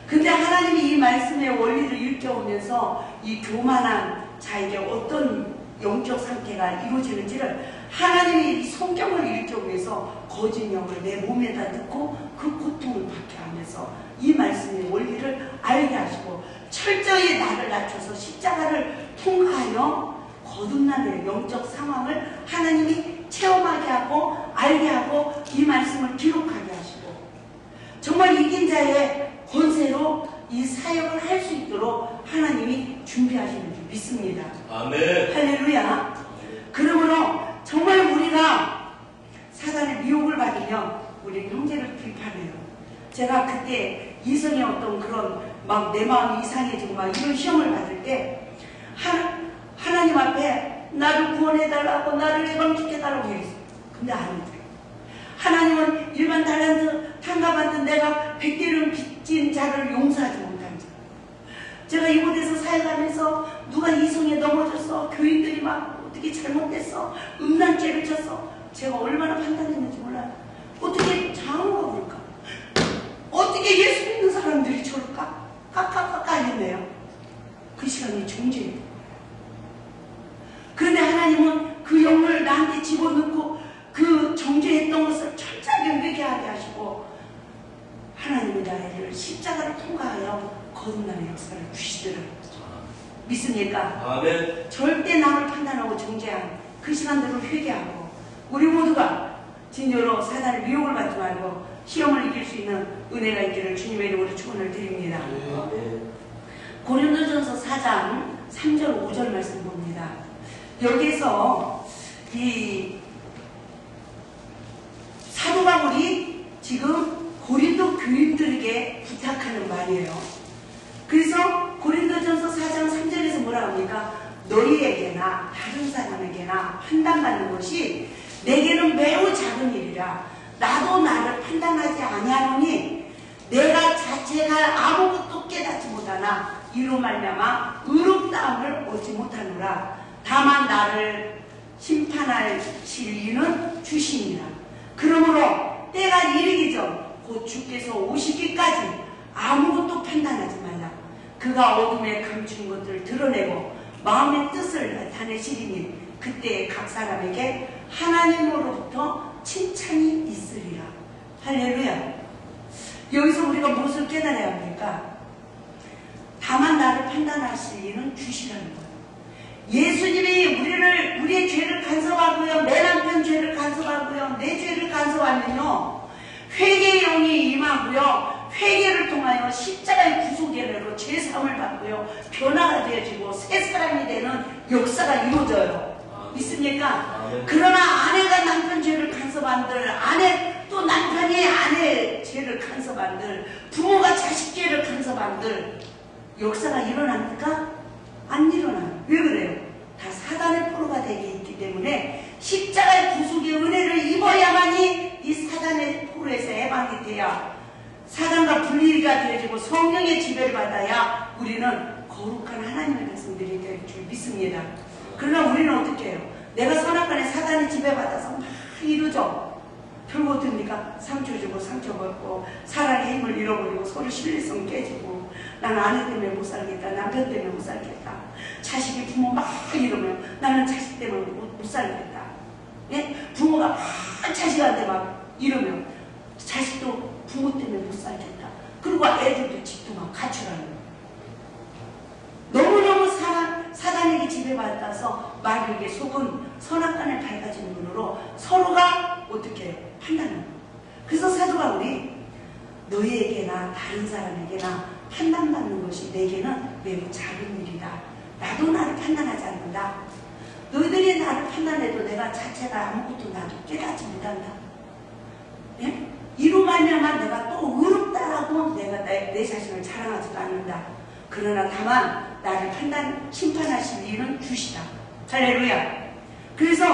근데 하나님이 이 말씀의 원리를 일깨우면서 이 교만한 자에게 어떤 영적 상태가 이루어지는지를 하나님이 이 성경을 일깨우면서 거짓 영을 내 몸에다 넣고 그 고통을 받게 하면서 이 말씀의 원리를 알게 하시고 철저히 나를 낮춰서 십자가를 통과하여 거듭남의 영적 상황을 하나님이 체험하게 하고 알게 하고 이 말씀을 기록하게 하시고 정말 이긴 자의 권세로 이 사역을 할 수 있도록 하나님이 준비하시는 줄 믿습니다. 아멘. 할렐루야. 그러므로 정말 우리가 사단의 미혹을 받으면 우리는 형제를 비판해요. 제가 그때 이성의 어떤 그런 막 내 마음이 이상해지고 막 이런 시험을 받을 때 하나님 앞에 나를 구원해달라고 나를 해방시켜달라고 했어요. 근데 안 돼요. 하나님은 일반 달란트 탕감받은 내가 100대를 빚진 자를 용서하지 못한 자. 제가 이곳에서 살아가면서 누가 이성에 넘어졌어, 교인들이 막 어떻게 잘못됐어, 음란죄를 졌어, 제가 얼마나 판단했는지 몰라요. 어떻게 장어가 그럴까? 어떻게 예수 믿는 사람들이 저럴까? 깎아깎아 했네요. 그 시간이 정죄예요. 그런데 하나님은 그 영을 나한테 집어넣고 그 정죄했던 것을 천차만별하게 하게 하시고 하나님의 나라를 십자가를 통과하여 거듭남의 역사를 주시더라고요. 믿습니까? 아멘. 절대 남을 판단하고 정죄한 그 시간들을 회개하고 우리 모두가 진정으로 사단의 미혹을 받지 말고 시험을 이길 수 있는 은혜가 있기를 주님의 이름으로 축원을 드립니다. 고린도전서 4장 3절 5절 말씀 봅니다. 여기에서 이 사도 바울이 지금 고린도 교인들에게 부탁하는 말이에요. 그래서 고린도전서 4장 3절에서 뭐라 합니까? 너희에게나 다른 사람에게나 판단받는 것이 내게는 매우 작은 일이라. 나도 나를 판단하지 아니하노니 내가 자체가 아무것도 깨닫지 못하나 이로 말미암아 의롭다함을 얻지 못하노라. 다만 나를 심판하실 이는 주시니라. 그러므로 때가 이르기 전 곧 주께서 오시기까지 아무것도 판단하지 말라. 그가 어둠에 감춘 것들을 드러내고 마음의 뜻을 나타내시리니 그때 각 사람에게 하나님으로부터 칭찬이 있으리라. 할렐루야. 여기서 우리가 무엇을 깨달아야 합니까? 다만 나를 판단하실 이는 주시라는 거예요. 예수님이 우리의 죄를 간섭하고요, 내 남편 죄를 간섭하고요, 내 죄를 간섭하면요 회개의 영이 임하고요, 회개를 통하여 십자가의 구속계로 죄사함을 받고요, 변화가 되어지고 새 사람이 되는 역사가 이루어져요. 믿습니까? 그러나 아내가 남편 죄를 간섭한들, 아내 또 남편이 아내 죄를 간섭한들, 부모가 자식 죄를 간섭한들 역사가 일어납니까? 안 일어나요. 왜 그래요? 다 사단의 포로가 되게 있기 때문에 십자가의 구속의 은혜를 입어야만이 이 사단의 포로에서 해방이 돼야 사단과 분리가 되어지고 성령의 지배를 받아야 우리는 거룩한 하나님의 백성들이 될 줄 믿습니다. 그러나 우리는 어떻게 해요? 내가 선악간에 사단의 지배받아서 막 이루죠. 결국 어떻습니까? 상처 주고 상처 받고 사랑의 힘을 잃어버리고 서로 신뢰성 깨지고 나는 아내 때문에 못 살겠다, 남편 때문에 못 살겠다, 자식이 부모 막 이러면 나는 자식 때문에 못 살겠다. 예? 부모가 막 자식한테 막 이러면 자식도 부모 때문에 못 살겠다. 그리고 애들도 집도 막 가출하는 거예요. 너무너무 사단에게 지배받아서 마귀에게 속은 선악간을 밝아지는 눈으로 서로가 어떻게 판단하는 거예요. 그래서 사도 바울이 너희에게나 다른 사람에게나 판단받는 것이 내게는 매우 작은 일이다. 나도 나를 판단하지 않는다. 너희들이 나를 판단해도 내가 자체가 아무것도 나도 깨닫지 못한다. 예? 이로 말미암아 내가 또 의롭다라고 내가 내 자신을 자랑하지도 않는다. 그러나 다만 나를 심판하실 일은 주시다. 할렐루야. 그래서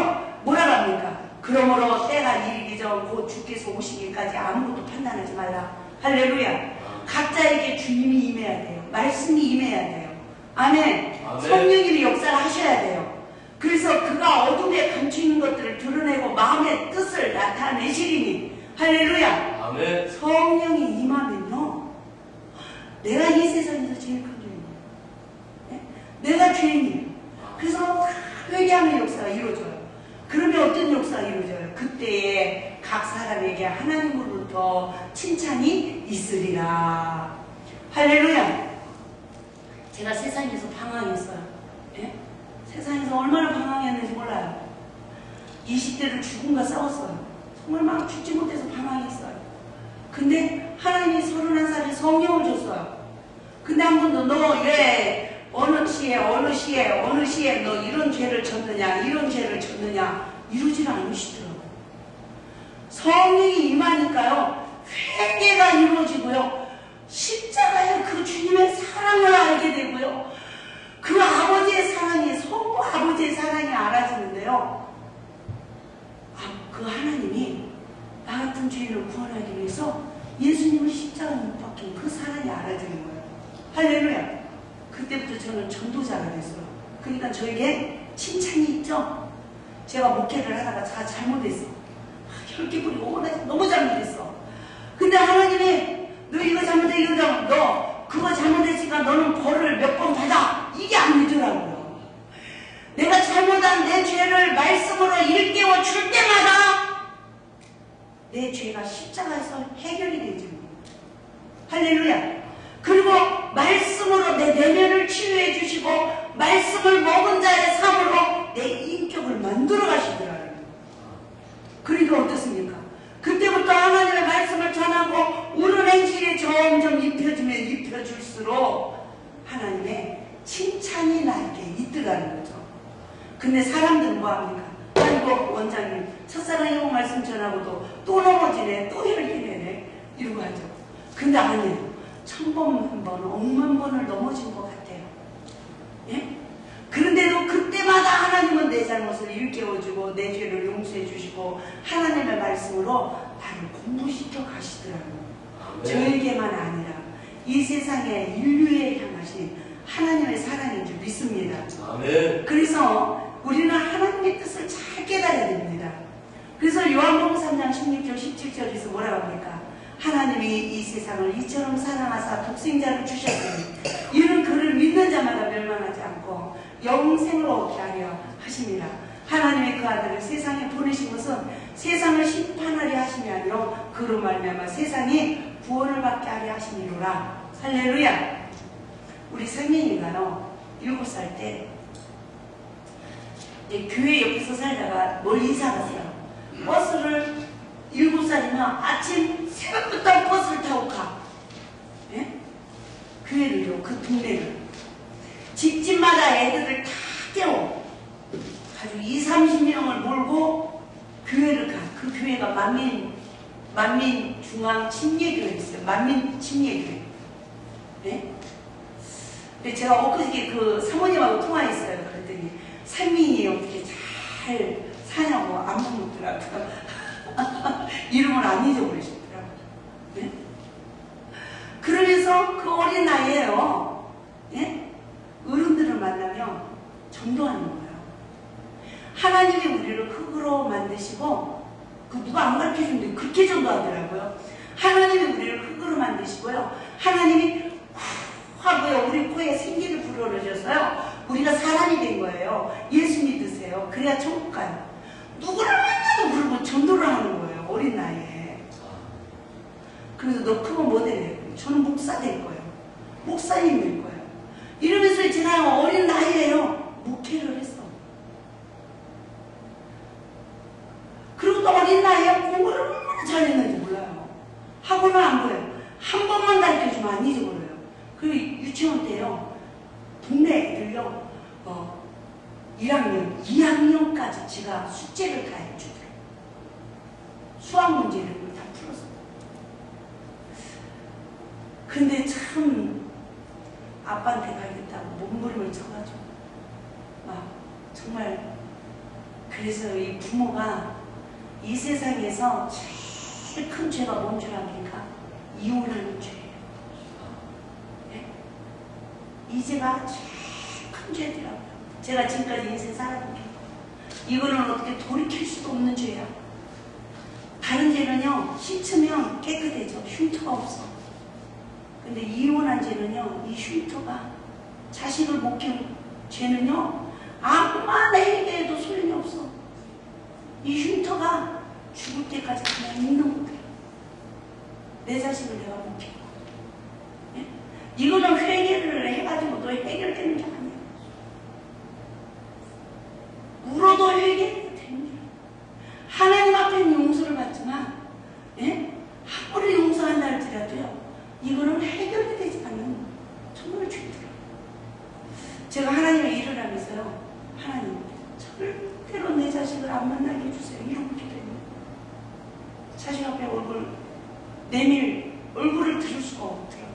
뭐라고 합니까? 그러므로 때가 이르기 전 곧 주께서 오시기까지 아무것도 판단하지 말라. 할렐루야. 각자에게 주님이 임해야 돼요. 말씀이 임해야 돼요. 아멘. 성령님이 역사를 하셔야 돼요. 그래서 그가 어둠에 감추는 것들을 드러내고 마음의 뜻을 나타내시리니 할렐루야. 아멘. 성령이 임하면요 내가 이 세상에서 제일 큰 죄인이에요. 네? 내가 죄인이에요. 그래서 회개하는 역사가 이루어져요. 그러면 어떤 역사가 이루어져요? 그때에 각 사람에게 하나님으로부터 칭찬이 있으리라. 할렐루야. 제가 세상에서 방황했어요. 예? 세상에서 얼마나 방황했는지 몰라요. 20대를 죽음과 싸웠어요. 정말 막 죽지 못해서 방황했어요. 근데 하나님이 31살에 성령을 줬어요. 근데 한 번도 너 왜 어느 시에 너 이런 죄를 졌느냐 이런 죄를 졌느냐 이러질 않으시더라고요. 성령이 임하니까요 회개가 이루어지고요 십자가의 그 주님의 사랑을 알게 되고요 그 아버지의 사랑이 성부 아버지의 사랑이 알아지는데요 그 하나님이 나 같은 죄인을 구원하기 위해서 예수님을 십자가에 못 박힌 그 사랑이 알아지는 거예요. 할렐루야. 그때부터 저는 전도자가 됐어요. 그러니까 저에게 칭찬이 있죠. 제가 목회를 하다가 다 잘못했어. 혈기 부리고 너무 잘못했어. 근데 하나님이 너 이거 잘못해 이거 잘못 너 그거 잘못했으니까 너는 벌을 몇 번 받아. 이게 아니더라고요. 내가 잘못한 내 죄를 말씀으로 일깨워 줄 때마다 내 죄가 십자가에서 해결이 되죠. 할렐루야. 그리고 말씀으로 내 내면을 치유해 주시고 말씀을 먹은 자의 삶으로 내 인격을 만들어 가시더라고요. 그러니까 어떻습니까? 그때부터 하나님의 말씀을 전하고 우는 행실에 점점 입혀지면 입혀줄수록 하나님의 칭찬이 나에게 있더라는 거죠. 근데 사람들은 뭐합니까? 아이고 원장님 첫사랑이 온 말씀 전하고도 또 넘어지네 또 혈기내네 이러고 하죠. 근데 아니에요. 1000번, 1000번, 억만 번을 넘어진 것 같아요. 예? 그런데도 그때마다 하나님은 내 잘못을 일깨워주고 내 죄를 용서해 주시고 하나님의 말씀으로 나를 공부시켜 가시더라고요. 저에게만 아니라 이 세상의 인류에 향하신 하나님의 사랑인 줄 믿습니다. 아멘. 그래서 우리는 하나님의 뜻을 잘 깨달아야 됩니다. 그래서 요한복음 3장 16절 17절에서 뭐라고 합니까? 하나님이 이 세상을 이처럼 사랑하사 독생자를 주셨으니 이는 그를 믿는 자마다 멸망하지 않고 영생을 얻게 하려 하심이라. 하나님의 그 아들을 세상에 보내신 것은 세상을 심판하려 하심이 아니라 그로 말미암아 세상이 구원을 받게 하려 하심이로라. 할렐루야. 우리 상민이가요 7살 때 교회 옆에서 살다가 멀리 이사 갔어요. 버스를 7살이면 아침 새벽부터 버스를 타고 가. 예? 교회를요, 그 동네를. 집집마다 애들을 다 깨워. 아주 20, 30명을 몰고 교회를 가. 그 교회가 만민 중앙 침례교회 있어요. 만민 침례교회. 네? 근데 제가 엊그저께 그 사모님하고 통화했어요. 그랬더니 산민이 어떻게 잘 사냐고 안 묻더라고요. 이름을 안 잊어버리셨더라고요. 네? 그러면서 그 어린 나이에요. 예? 어른들을 만나면 전도하는 거예요. 하나님이 우리를 흙으로 만드시고 그 누가 안 가르쳐주는데 그렇게 전도하더라고요. 하나님이 우리를 흙으로 만드시고요. 하나님이 하고요. 우리 코에 생기를 불어넣으셔서요. 우리가 사람이 된 거예요. 예수 믿으세요. 그래야 천국 가요. 누구를 만나도 그러고 전도를 하는 거예요. 어린 나이에. 그래서 너 크면 뭐 되래요? 저는 목사 될 거예요. 목사님 될 거예요. 이러면서 제가 어린 나이에요. 목회를 했어. 그리고 또 어린 나이에 공부를 얼마나 잘했는지 몰라요. 학원을 안 보여요. 한 번만 가르쳐주면 안 잊어버려요. 그 유치원 때요. 동네 애들요. 1학년, 2학년까지 제가 숙제를 다 해주더라고요. 수학 문제를 다 풀어서. 근데 참 아빠한테 가야겠다고 몸부림을 쳐가지고 막 정말 그래서 이 부모가 이 세상에서 제일 큰 죄가 뭔 줄 압니까? 이혼하는 죄예요. 네? 이 죄가 제일 큰 죄더라고요. 제가 지금까지 인생 살아본 게 이거는 어떻게 돌이킬 수도 없는 죄야. 다른 죄는요 씻으면 깨끗해져. 흉터가 없어. 근데 이혼한 죄는요 이 흉터가 자식을 못 키운 죄는요 아무나 해도 소용이 없어. 이 흉터가 죽을 때까지 그냥 있는 거예요. 내 자식을 내가 못 키워. 예? 이거는 회개를 해가지고 너 해결되는 게 아니야. 울어도 회개가 되는 게 하나님 앞에는 용서를 받지만 예? 함부로 용서한다 할지라도요 이거는 해결이 되지 않는 정말 죄더라. 자식을 안 만나게 해주세요. 이런 기도입니다. 자식 앞에 얼굴을 들을 수가 없더라고요.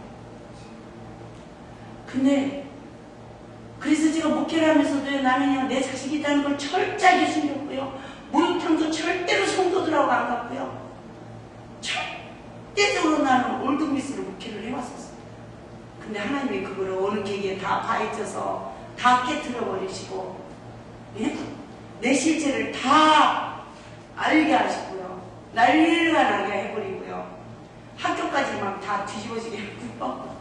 근데 그래서 제가 목회를 하면서도 나는요, 내 자식이 있다는 걸 철저하게 숨겼고요. 목욕탕도 절대로 성도들하고 안 갔고요. 절대적으로 나는 올드미스로 목회를 해왔었어요. 근데 하나님이 그거를 어느 계기에 다 파헤쳐서 다 깨트려버리시고, 예? 내 실체를 다 알게 하시고요. 난리가 나게 해버리고요. 학교까지 막 다 뒤집어지게 했고요.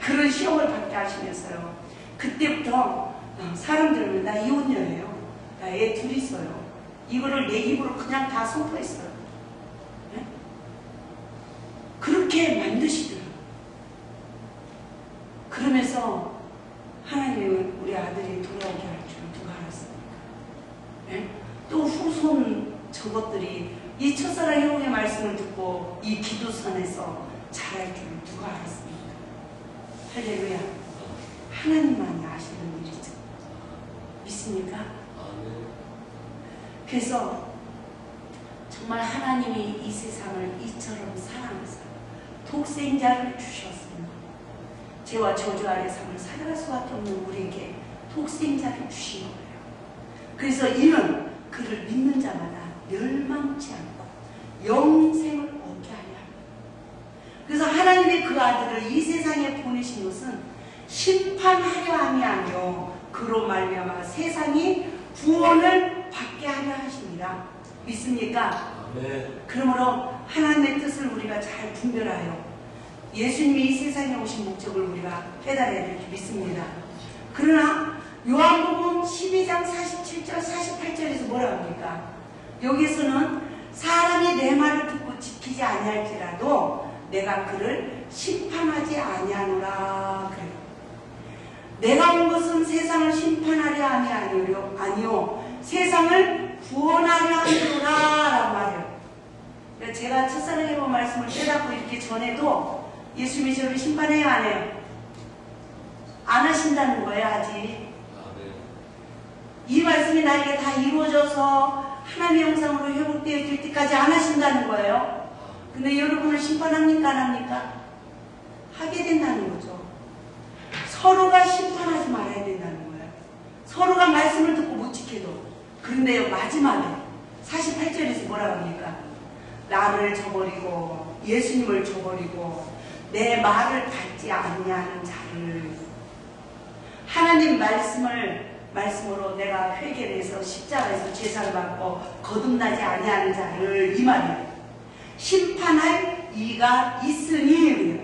그런 시험을 받게 하시면서요. 그때부터 사람들은 나 이혼녀예요. 나 애 둘 있어요. 이거를 내 입으로 그냥 다 선포했어요. 네? 그렇게 만드시더라고요. 그러면서 하나님은 우리 아들이 돌아오게 할 줄 누가 알았습니까? 네? 또 후손 저것들이 이 첫사랑 형의 말씀을 듣고 이 기도선에서 잘할 줄 누가 알았습니까? 할렐루야. 하나님만이 아시는 일이죠. 믿습니까? 그래서 정말 하나님이 이 세상을 이처럼 사랑하사 독생자를 주셨습니다. 죄와 저주 아래 삶을 살아갈 수밖에 없는 우리에게 독생자를 주신 거예요. 그래서 이는 그를 믿는 자마다 멸망치 않고 영생을 얻게 하려 합니다. 그래서 하나님의 그 아들을 이 세상에 보내신 것은 심판하려 함이 아니요 그로 말미암아 세상이 구원을 받게 하려 하십니다. 믿습니까? 네. 그러므로 하나님의 뜻을 우리가 잘 분별하여 예수님이 이 세상에 오신 목적을 우리가 깨달아야 될 줄 믿습니다. 그러나 요한복음 12장 47절 48절에서 뭐라 합니까? 여기서는 사람이 내 말을 듣고 지키지 아니할지라도 내가 그를 심판하지 아니하노라 그래요. 내가 온 것은 세상을 심판하려 함이 아니요 세상을 구원하려 함이로라 라고 말해요. 그러니까 제가 첫사랑 해본 말씀을 깨닫고 이렇게 전해도 예수님이 저를 심판해요 안 해요? 안 하신다는 거예요 아직. 이 말씀이 나에게 다 이루어져서 하나님의 형상으로 회복되어질 때까지 안 하신다는 거예요. 근데 여러분을 심판합니까 안 합니까? 하게 된다는 거죠. 서로가 심판하지 말아야 된다는 거예요. 서로가 말씀을 듣고 못 지켜도. 그런데요 마지막에 48절에서 뭐라고 합니까? 나를 저버리고 예수님을 저버리고 내 말을 받지 아니하는 자를 하나님 말씀으로 내가 회개를 해서 십자가에서 제사를 받고 거듭나지 아니하는 자를 이 말이에요. 심판할 이가 있으니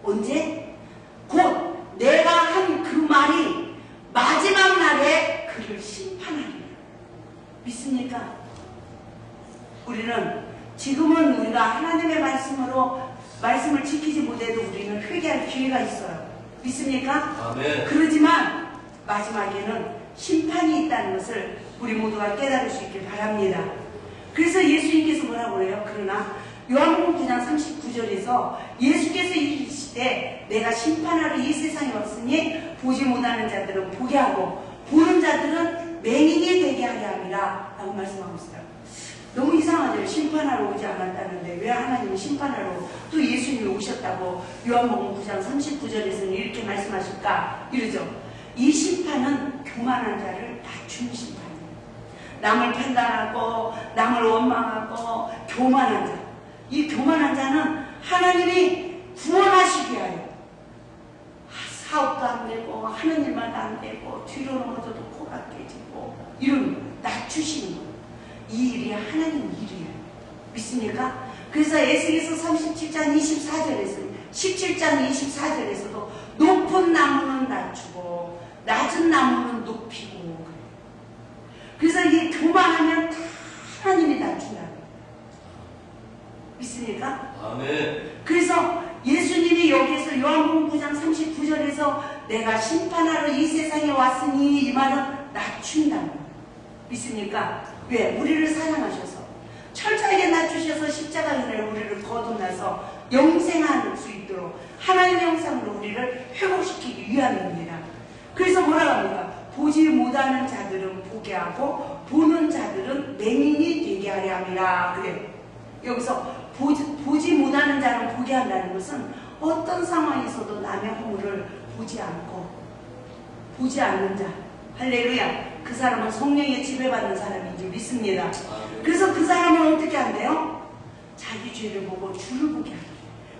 언제? 곧 내가 한 그 말이 마지막 날에 그를 심판하리라. 믿습니까? 우리는 지금은 우리가 하나님의 말씀을 지키지 못해도 우리는 회개할 기회가 있어요. 믿습니까? 아멘. 그러지만 마지막에는 심판이 있다는 것을 우리 모두가 깨달을 수 있길 바랍니다. 그래서 예수님께서 뭐라고 해요? 그러나 요한복음 9장 39절에서 예수께서 이르시되 내가 심판하러 이 세상에 왔으니 보지 못하는 자들은 보게 하고 보는 자들은 맹인이 되게 하려 함이라 라고 말씀하고 있어요. 너무 이상하죠. 심판하러 오지 않았다는데 왜 하나님이 심판하러 또 예수님이 오셨다고 요한복음 9장 39절에서는 이렇게 말씀하실까? 이러죠. 이 심판은 교만한 자를 낮추는 심판이에요. 남을 판단하고 남을 원망하고 교만한 자. 이 교만한 자는 하나님이 구원하시기 위하여 사업도 안 되고 하는 일만 안 되고 뒤로 넘어져도 코가 깨지고 이런 낮추시는 거예요. 이 일이 하나님 일이에요. 믿습니까? 그래서 에스겔서 37장 24절에서 17장 24절에서도 높은 나무는 낮추고 낮은 나무는 높이고 그래서 이게 교만하면 다 하나님이 낮춘다. 믿습니까? 아멘. 그래서 예수님이 여기서 요한복음 9장 39절에서 내가 심판하러 이 세상에 왔으니 이 말은 낮춘다는 거예요. 믿습니까? 왜? 우리를 사랑하셔서 철저하게 낮추셔서 십자가의 날 우리를 거듭나서 영생할 수 있도록 하나님의 형상으로 우리를 회복시키기 위함입니다. 그래서 뭐라고 합니까? 보지 못하는 자들은 보게 하고 보는 자들은 맹인이 되게 하려 함이라. 그래. 여기서 보지 못하는 자는 보게 한다는 것은 어떤 상황에서도 남의 허물을 보지 않는 자. 할렐루야. 그 사람은 성령에 지배받는 사람인 줄 믿습니다. 그래서 그 사람은 어떻게 한대요? 자기 죄를 보고 주를 보게 하고.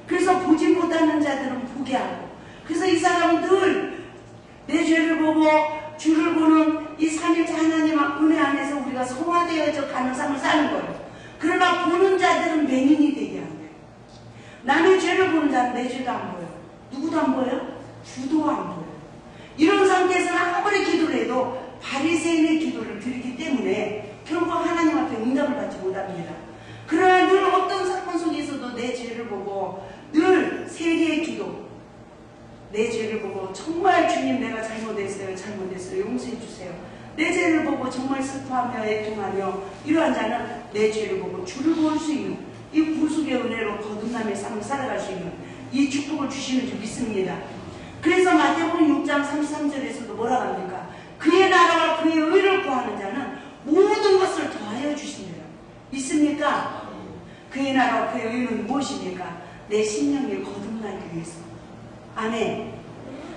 그래서 보지 못하는 자들은 보게 하고. 그래서 이 사람은 늘 내 죄를 보고 주를 보는 이 삼일째 하나님 은혜 안에서 우리가 성화되어져 가는 삶을 사는 거예요. 그러나 보는 자들은 맹인이 되게 한대요. 남의 죄를 보는 자는 내 죄도 안 보여요. 누구도 안 보여요? 주도 안 보여요. 이런 상태에서는 아무리 기도를 해도 바리새인의 기도를 드리기 때문에 결국 하나님 앞에 응답을 받지 못합니다. 그러나 늘 어떤 사건 속에서도 내 죄를 보고 늘 세계의 기도, 내 죄를 보고 정말 주님 내가 잘못했어요. 용서해 주세요. 내 죄를 보고 정말 슬퍼하며 애통하며 이러한 자는 내 죄를 보고 주를 볼 수 있는 이 구속의 은혜로 거듭남의 삶을 살아갈 수 있는 이 축복을 주시는 줄 믿습니다. 그래서 마태복음 6장 33절에서도 뭐라고 합니까? 그의 나라와 그의 의를 구하는 자는 모든 것을 더하여 주신대요. 믿습니까? 그의 나라와 그의 의는 무엇입니까? 내 심령이 거듭나기 위해서. 아멘.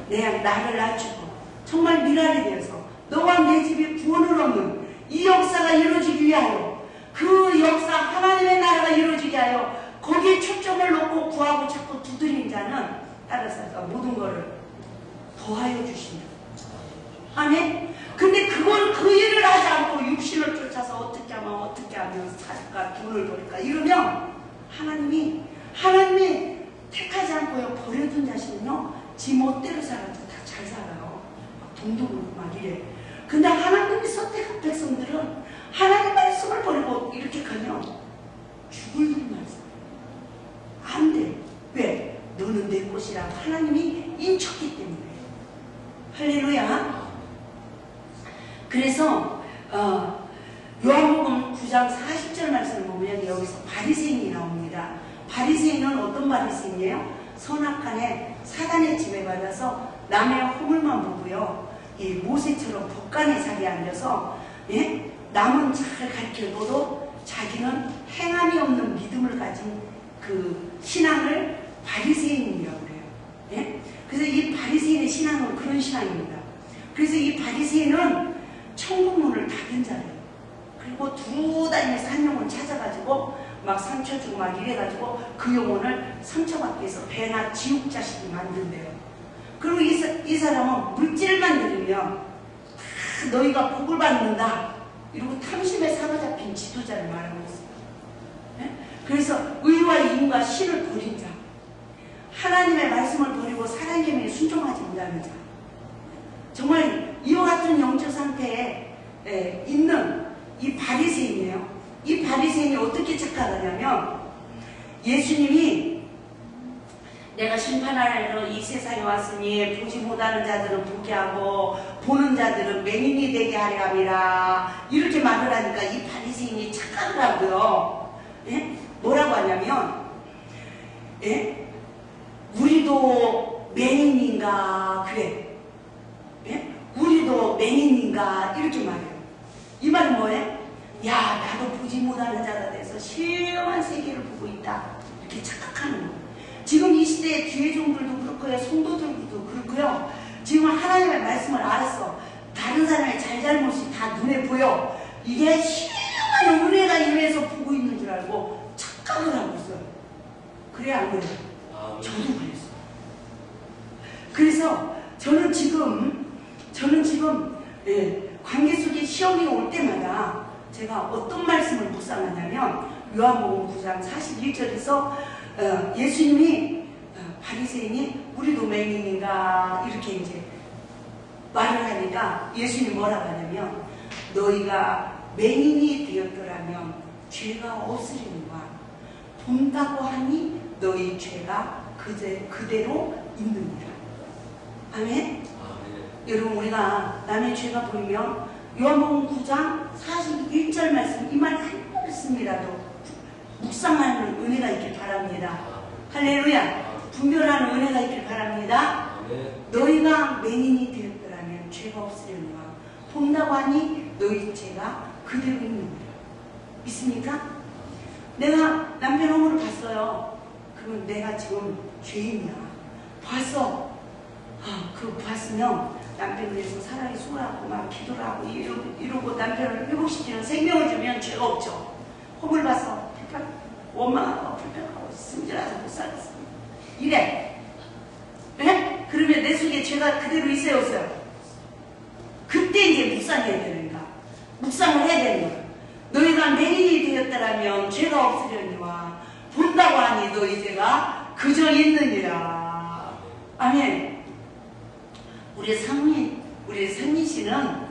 나를 낮추고 정말 미랄이 되어서 너와 내 집에 구원을 얻는 이 역사가 이루어지기 위하여, 그 역사 하나님의 나라가 이루어지게 하여 거기에 초점을 놓고 구하고 자꾸 두드린 자는 따라서 모든 것을 더하여 주신다. 아멘. 근데 그걸 그 일을 하지 않고 육신을 쫓아서 어떻게 하면 살까, 돈을 벌까 이러면 하나님이 택하지 않고요 버려둔 자신은요 지 멋대로 살아도 다 잘 살아요. 막 돈도 벌고 막 이래. 근데 하나님이 선택한 백성들은 하나님 말씀을 버리고 이렇게 가면 죽을 놈 말씀 안 돼. 왜? 너는 내 것이라 하나님이 인쳤기 때문에. 할렐루야. 그래서 요한복음 9장 40절 말씀을 보면 여기서 바리새인이 나옵니다. 바리새인은 어떤 바리새인이에요? 선악간에 사단의 지배받아서 남의 허물만 보고요, 이 모세처럼 법관의 자리에 앉아서 남은 잘 가르쳐줘도 자기는 행함이 없는 믿음을 가진 그 신앙을 바리새인이라고 그래요. 그래서 이 바리새인의 신앙은 그런 신앙입니다. 그래서 이 바리새인은 천국문을 닫은 자예요. 그리고 두 다니면서 한 영혼 찾아가지고 막 상처 주고 막 이래가지고 그 영혼을 상처받기 위해서 배나 지옥 자식이 만든대요. 그리고 이 사람은 물질만 들으면 너희가 복을 받는다 이러고 탐심에 사로잡힌 지도자를 말하고 있어요. 그래서 의와 이윤과 신을 버린 자, 하나님의 말씀을 버리고 사랑의 순종하지 못하는 자, 정말 이와 같은 영적 상태에 있는 이 바리새인이에요. 이 바리새인이 어떻게 착각하냐면, 예수님이 내가 심판하러 이 세상에 왔으니 보지 못하는 자들은 보게 하고 보는 자들은 맹인이 되게 하려 함이라 이렇게 말을 하니까 이 바리새인이 착각을 하고요. 뭐라고 하냐면 우리도 맹인인가 그래. 우리도 맹인인가 이렇게 말해요. 이 말은 뭐예요? 야, 나도 보지 못하는 자가 돼서 신령한 세계를 보고 있다 이렇게 착각하는 거예요. 지금 이 시대의 뒤의 종들도 그렇고요, 성도들도 그렇고요, 지금 하나님의 말씀을 알았어. 다른 사람의 잘잘못이 다 눈에 보여. 이게 신령한 은혜가 임해서 보고 있는 줄 알고 착각을 하고 있어요. 그래 안 그래요? 저도 그랬어요. 그래서 저는 지금 관계 속에 시험이 올 때마다 제가 어떤 말씀을 묵상하냐면, 요한복음 9장 41절에서 예수님이 바리새인이 우리도 맹인인가 이렇게 이제 말을 하니까 예수님이 뭐라고 하냐면, 너희가 맹인이 되었더라면 죄가 없으리니와 본다고 하니 너희 죄가 그대로 있느니라. 아멘? 여러분, 우리가 남의 죄가 보이면 요한복음 9장 41절 말씀, 이 말 한 말씀이라도 묵상하는 은혜가 있길 바랍니다. 할렐루야. 분별하는 은혜가 있길 바랍니다. 너희가 맹인이 되었더라면 죄가 없으려니와 본다고 하니 너희 죄가 그대로 있는 거예요. 믿습니까? 내가 남편 허물을 봤어요. 그러면 내가 지금 죄인이야. 봤어. 그거 봤으면 남편을 위해서 사랑이 수고하고 막 기도를 하고 이러고 남편을 회복시키는 생명을 주면 죄가 없죠. 허물 봐서 원망하고 불평하고 승질나서 못 살겠어. 이래. 네? 그러면 내 속에 죄가 그대로 있어요, 없어요? 그때 이제 묵상해야 되는 거야. 묵상을 해야 되는 거야. 너희가 맹인이 되었더라면 죄가 없으려니와 본다고 하니 너희 죄가 그저 있느니라. 아멘. 우리 상민 씨는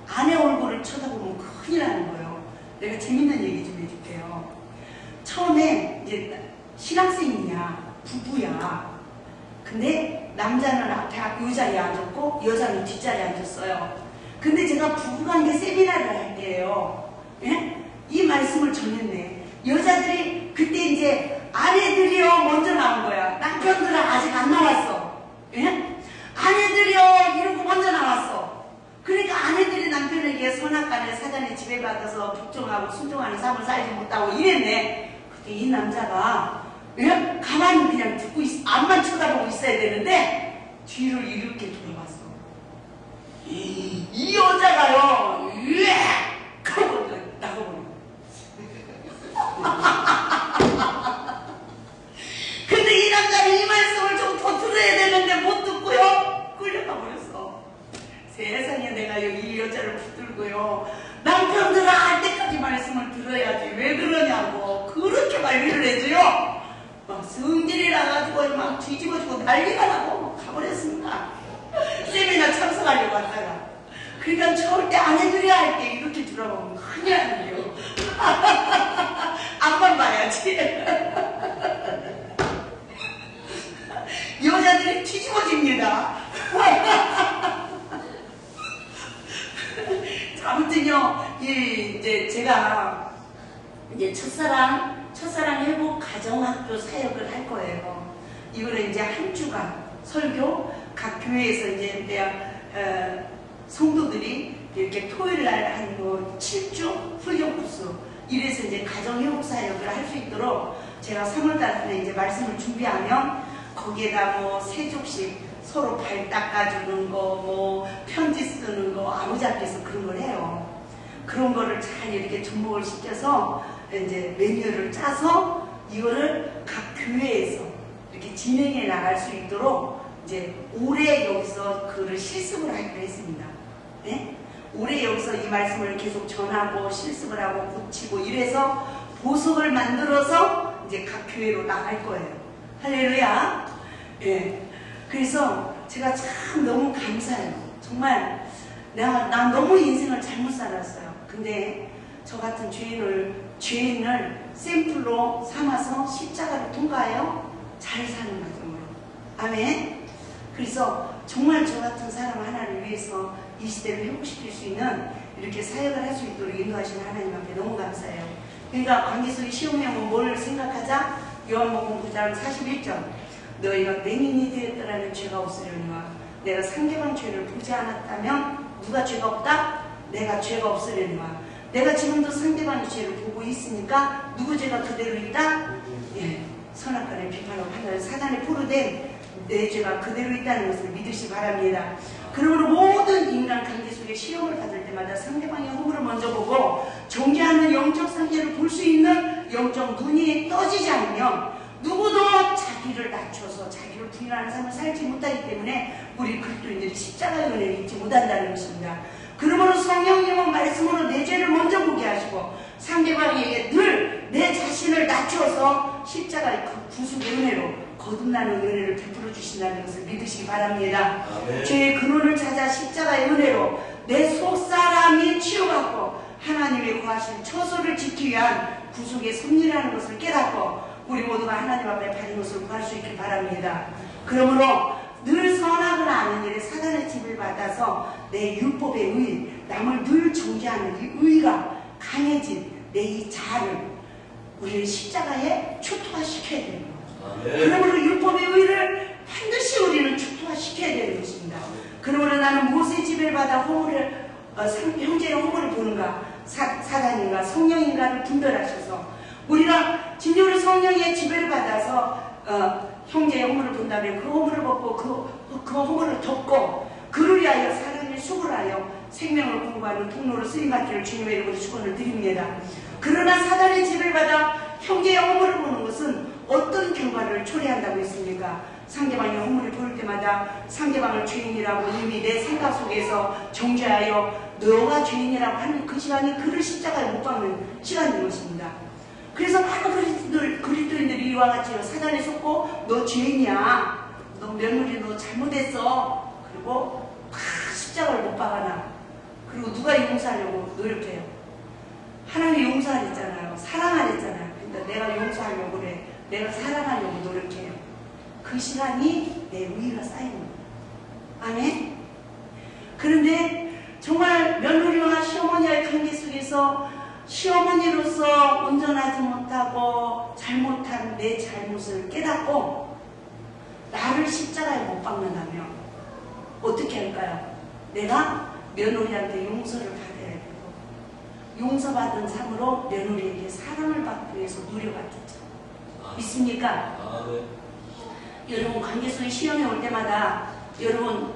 아내 얼굴을 쳐다보면 큰일 나는 거예요. 내가 재밌는 얘기 좀 해줄게요. 처음에 이제 신학생이야, 부부야. 근데 남자는 앞에 의자리에 앉았고 여자는 뒷자리에 앉았어요. 근데 제가 부부관계 세미나를 할 때예요. 예? 이 말씀을 전했네. 여자들이 그때 이제 아내들이요 먼저 나온 거야. 남편들은 아직 안 나왔어. 예? 아내들이요 이러고 먼저 나왔어. 그러니까 아내들이 남편에게 선악간에 사단에 지배받아서 복종하고 순종하는 삶을 살지 못하고 이랬네. 그때 이 남자가 예? 가만히 그냥 듣고 앞만 쳐다보고 있어야 되는데 뒤를 이렇게 돌아봤어. 이 여자가요 으악 하고 나가버려. 근데 이 남자는 이 말씀을 좀 더 들어야 되는데 못 듣고요 끌려가 버렸어. 세상에 내가 여기 이 여자를 붙들고요 남편들아 할 때까지 말씀을 들어야지 왜 그러냐고 그렇게 말리를 해줘요. 막 성질이 나가지고 막 뒤집어지고 난리가 나고 가버렸습니다. 세미나 참석하려고 왔다가. 그러니까 절대 안 해드려야 할 때 이렇게 들어보면 큰일 나는데요. 앞만 봐야지. 여자들이 뒤집어집니다. 아무튼요, 이제 제가 이제 첫사랑 회복 가정학교 사역을 할 거예요. 이거는 이제 한 주간 설교 각 교회에서 이제 성도들이 이렇게 토요일 날 한 7주 훈련 코스 이래서 이제 가정 회복 사역을 할 수 있도록 제가 3월달에 이제 말씀을 준비하면 거기에다 뭐 세족식 서로 발 닦아주는 거, 뭐 편지 쓰는 거 아무짝에서 그런 걸 해요. 그런 거를 잘 이렇게 접목을 시켜서 이제 매뉴얼을 짜서 이거를 각 교회에서 이렇게 진행해 나갈 수 있도록 이제 올해 여기서 그를 실습을 하기로 했습니다. 네? 올해 여기서 이 말씀을 계속 전하고 실습을 하고 고치고 이래서 보석을 만들어서 이제 각 교회로 나갈 거예요. 할렐루야. 예. 그래서 제가 참 너무 감사해요. 정말 난 너무 인생을 잘못 살았어요. 근데 저 같은 죄인을 샘플로 삼아서 십자가를 통과하여 잘 사는 과정으로. 아멘. 그래서 정말 저 같은 사람 하나를 위해서 이 시대를 회복시킬 수 있는 이렇게 사역을 할 수 있도록 인도하시는 하나님 앞에 너무 감사해요. 그러니까 관계속의 시험명은 뭘 생각하자? 요한복음 9장 41절 너희가 맹인이 되었더라면 죄가 없으려니와 내가 상대방 죄를 보지 않았다면 누가 죄가 없다? 내가 죄가 없으려니와 내가 지금도 상대방의 죄를 보고 있으니까 누구 죄가 그대로 있다? 예, 선악간에 비판하고 판단을 사단에 포로된 내 죄가 그대로 있다는 것을 믿으시 바랍니다. 그러므로 모든 인간 관계 속에 시험을 받을 때마다 상대방의 허물을 먼저 보고 정죄하는 영적 상태를 볼 수 있는 영적 눈이 떠지지 않으면 누구도 자기를 낮춰서 자기를 부인하는 삶을 살지 못하기 때문에 우리 그리스도인들이 십자가의 은혜를 잊지 못한다는 것입니다. 그러므로 성령님은 말씀으로 내 죄를 먼저 보게 하시고 상대방에게 늘 내 자신을 낮춰서 십자가의 그 구속의 은혜로 거듭나는 은혜를 베풀어 주신다는 것을 믿으시기 바랍니다. 아멘. 죄의 근원을 찾아 십자가의 은혜로 내 속사람이 치유받고 하나님의 거하신 처소를 지키기 위한 구속의 섭리라는 것을 깨닫고 우리 모두가 하나님 앞에 바른 것을 구할 수 있길 바랍니다. 그러므로 늘 선악을 아는 일에 사단의 집을 받아서 내 율법의 의, 남을 늘 정죄하는 이 의가 강해진 내 이 자아를 우리는 십자가에 초토화시켜야 되는 거예요. 그러므로 율법의 의를 반드시 우리는 초토화시켜야 되는 것입니다. 그러므로 나는 모세 집을 받아 형제의 허물을 보는가, 사단인가 성령인가를 분별하셔서 우리가 진정으로 성령의 지배를 받아서 형제의 허물을 본다면 그 허물을 벗고 그 허물을 덮고 그를 위하여 사람의 수고하여 생명을 공부하는 통로로 쓰임받기를 주님의 이름으로 축원을 드립니다. 그러나 사단의 지배를 받아 형제의 허물을 보는 것은 어떤 결과를 초래한다고 했습니까? 상대방의 허물을 볼 때마다 상대방을 죄인이라고 이미 내 생각 속에서 정죄하여 너가 죄인이라고 하는 그 시간이 그를 십자가에 못 박는 시간인 것입니다. 그래서 많은 그리스도인들이 이와 같이 사단에 속고 너 죄인이야, 너 며느리 너 잘못했어, 그리고 십자가를 못 박아놔. 그리고 누가 용서하려고 노력해요? 하나님이 용서하랬잖아요. 사랑하랬잖아요. 근데 내가 용서하려고 그래, 내가 사랑하려고 노력해요. 그 시간이 내 의의가 쌓이는 거예요. 아멘? 그런데 정말 며느리와 시어머니와의 관계 속에서 시어머니로서 온전하지 못하고 잘못한 내 잘못을 깨닫고 나를 십자가에 못 박는다면 어떻게 할까요? 내가 며느리한테 용서를 받아야 되고 용서받은 삶으로 며느리에게 사랑을 받기 위해서 노력하겠죠. 믿습니까? 여러분 관계 속에 시험이 올 때마다 여러분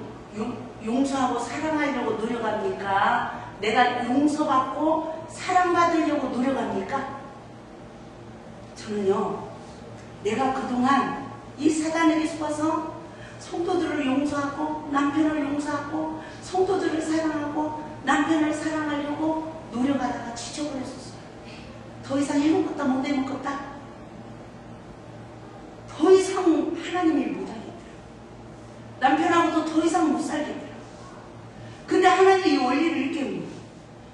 용서하고 사랑하려고 노력합니까? 내가 용서받고 사랑받으려고 노력합니까? 저는요, 내가 그동안 이 사단에게 속아서 성도들을 용서하고 남편을 용서하고 성도들을 사랑하고 남편을 사랑하려고 노력하다가 지쳐버렸었어요. 더 이상 해먹겠다 못 해먹겠다. 더 이상 하나님을 못하겠더라. 남편하고도 더 이상 못 살겠더라. 근데 하나님이 이 원리를 일깨웁니다.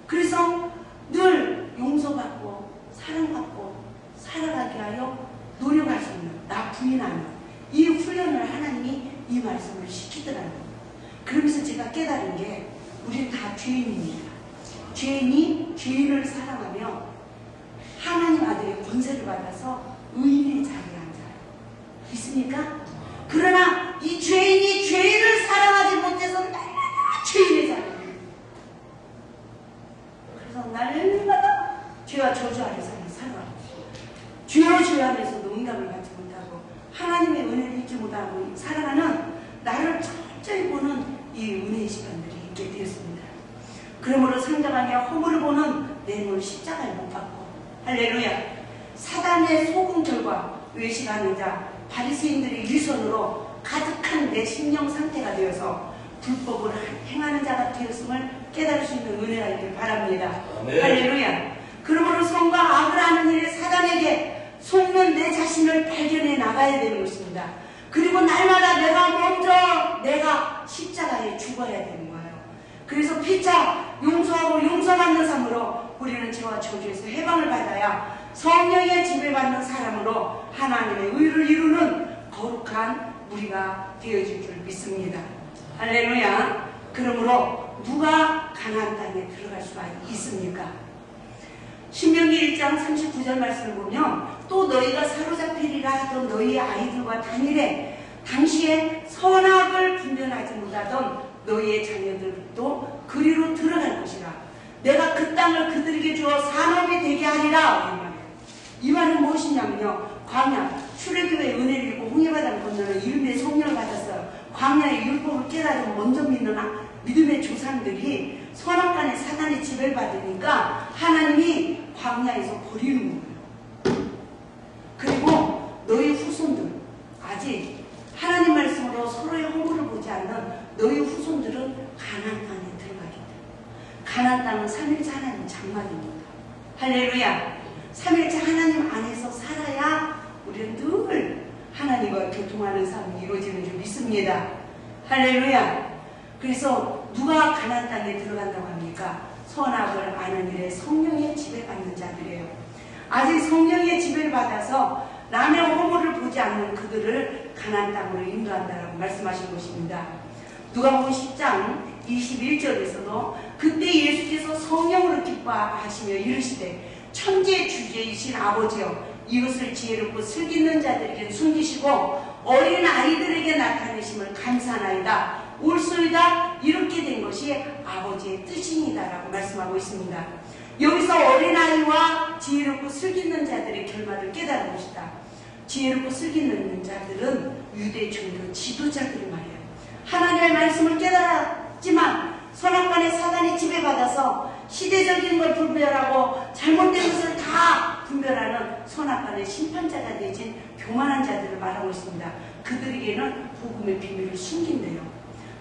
그래서 늘 용서받고 사랑받고 살아가게 하여 노력할 수 있는 나 부인하는 이 훈련을 하나님이 이 말씀을 시키더라는 거예요. 그러면서 제가 깨달은 게 우리는 다 죄인입니다. 죄인이 죄인을 사랑하며 하나님 아들의 권세를 받아서 의인의 자리에 앉아요. 있습니까? 그러나 이 죄인이 죄인을 사랑하지 못해서 날마다 죄인의 자리에 그래서 날마다 죄와 저주 아래서 살아가고 죄와 죄 안에서도 응답을 받지 못하고 하나님의 은혜를 잊지 못하고 살아가는 나를 철저히 보는 이 은혜의 시간들이 있게 되었습니다. 그러므로 상대방의 허물을 보는 내 눈을 십자가에 못 박고 할렐루야. 사단의 소금 결과 외식하는 자 바리새인들의 위선으로 가득한 내 심령 상태가 되어서 불법을 행하는 자가 되었음을 깨달을 수 있는 은혜가 있길 바랍니다. 아멘. 할렐루야. 그러므로 선과 악을 하는 일에 사단에게 속는 내 자신을 발견해 나가야 되는 것입니다. 그리고 날마다 내가 십자가에 죽어야 되는 거예요. 그래서 피차 용서하고 용서받는 삶으로 우리는 죄와 저주에서 해방을 받아야 성령의 지배받는 사람으로 하나님의 의를 이루는 거룩한 우리가 되어질 줄 믿습니다. 할렐루야. 그러므로 누가 가나안 땅에 들어갈 수가 있습니까? 신명기 1장 39절 말씀을 보면 또 너희가 사로잡히리라 하던 너희 아이들과 단일에 당시에 선악을 분별하지 못하던 너희의 자녀들도 그리로 들어갈 것이라. 내가 그 땅을 그들에게 주어 산업이 되게 하리라. 이 말은 무엇이냐면요, 광야 출애굽의 은혜를 입고 홍해바다를 건너는 이름의 성령을 받았어요. 광야의 율법을 깨달은 먼저 믿는 믿음의 조상들이 선악간의 사단의 지배를 받으니까 하나님이 광야에서 버리는 거예요. 그리고 너희 후손들 아직 하나님 말씀으로 서로의 허물을 보지 않는 너희 후손들은 가나안 땅에 들어가겠다. 가나안 땅은 삼일째 하나님 장막입니다. 할렐루야. 삼일째 하나님 안에서 살아야 우리는 늘 하나님과 교통하는 삶이 이루어지는 줄 믿습니다. 할렐루야. 그래서 누가 가나안 땅에 들어간다고 합니까? 선악을 아는 일에 성령의 지배받는 자들이에요. 아직 성령의 지배를 받아서 남의 허물을 보지 않는 그들을 가나안 땅으로 인도한다라고 말씀하신 것입니다. 누가복음 10장 21절에서도 그때 예수께서 성령으로 기뻐하시며 이르시되 천지의 주제이신 아버지여 이것을 지혜롭고 슬기는 자들에게 숨기시고 어린 아이들에게 나타내심을 감사하나이다. 옳소이다. 이렇게 된 것이 아버지의 뜻이니다라고 말씀하고 있습니다. 여기서 어린아이와 지혜롭고 슬기있는 자들의 결말을 깨달은 것이다. 지혜롭고 슬기있는 자들은 유대 종교 지도자들이 말이에요. 하나님의 말씀을 깨달았지만 선악간에 사단이 지배받아서 시대적인 걸 분별하고 잘못된 것을 다 분별하는 선악간의 심판자가 되진 교만한 자들을 말하고 있습니다. 그들에게는 복음의 비밀을 숨긴대요.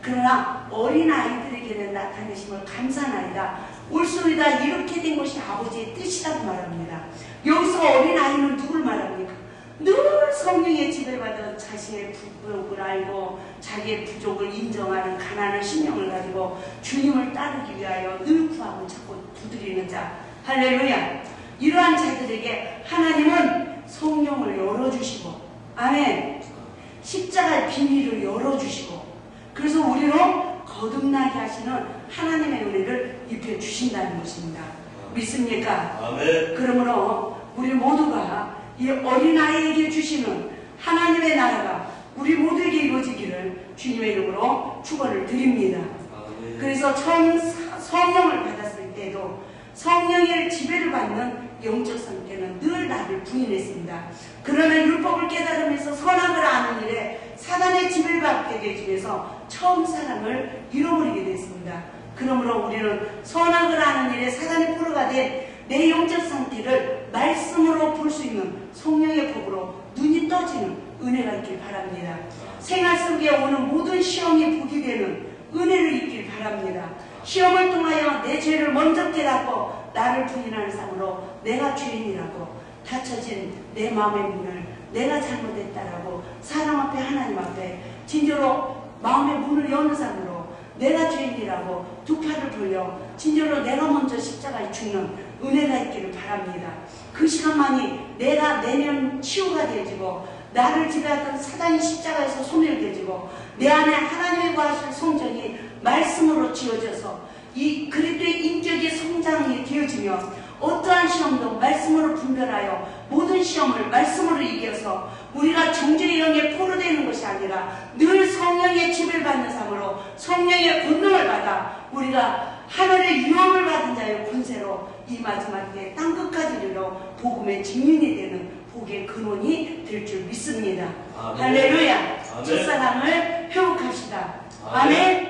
그러나 어린아이들에게는 나타내심을 감사하나이다. 옳소이다. 이렇게 된 것이 아버지의 뜻이라고 말합니다. 여기서 어린아이는 누굴 말합니까? 늘 성령의 지배받은 자신의 부족을 알고 자기의 부족을 인정하는 가난한 심령을 가지고 주님을 따르기 위하여 늘 구하고 찾고 두드리는 자. 할렐루야. 이러한 자들에게 하나님은 성령을 열어주시고, 아멘, 십자가의 비밀을 열어주시고, 그래서 우리로 거듭나게 하시는 하나님의 은혜를 입혀주신다는 것입니다. 믿습니까? 아멘. 그러므로 우리 모두가 이 어린아이에게 주시는 하나님의 나라가 우리 모두에게 이루어지기를 주님의 이름으로 축원을 드립니다. 아멘. 그래서 처음 성령을 받았을 때도 성령의 지배를 받는 영적 상태는 늘 나를 부인했습니다. 그러나 율법을 깨달으면서 선악을 아는 일에 사단의 지배를 받게 되면서 처음 사랑을 잃어버리게 됐습니다. 그러므로 우리는 선악을 아는 일에 사단의 포로가 된 내 영적 상태를 말씀으로 볼 수 있는 성령의 법으로 눈이 떠지는 은혜가 있길 바랍니다. 생활 속에 오는 모든 시험이 복이 되는 은혜를 있길 바랍니다. 시험을 통하여 내 죄를 먼저 깨닫고 나를 부인하는 삶으로 내가 죄인이라고 닫혀진 내 마음의 문을 내가 잘못했다라고 사람 앞에 하나님 앞에 진짜로 마음의 문을 여는 삶으로 내가 죄인이라고 두 팔을 벌려 진짜로 내가 먼저 십자가에 죽는 은혜가 있기를 바랍니다. 그 시간만이 내가 내면 치유가 되어지고 나를 지배하던 사단이 십자가에서 소멸되어지고 내 안에 하나님의 구하실 성전이 말씀으로 지어져서 이 그리스도의 인격의 성장이 되어지며 어떠한 시험도 말씀으로 분별하여 모든 시험을 말씀으로 이겨서 우리가 정죄의 영에 포로되는 것이 아니라 늘 성령의 지배를 받는 삶으로 성령의 권능을 받아 우리가 하늘의 유업을 받은 자의 권세로 이 마지막 때 땅끝까지 이르러 복음의 증인이 되는 복의 근원이 될 줄 믿습니다. 아멘. 할렐루야. 아멘. 첫사랑을 회복합시다. 아멘. 아멘.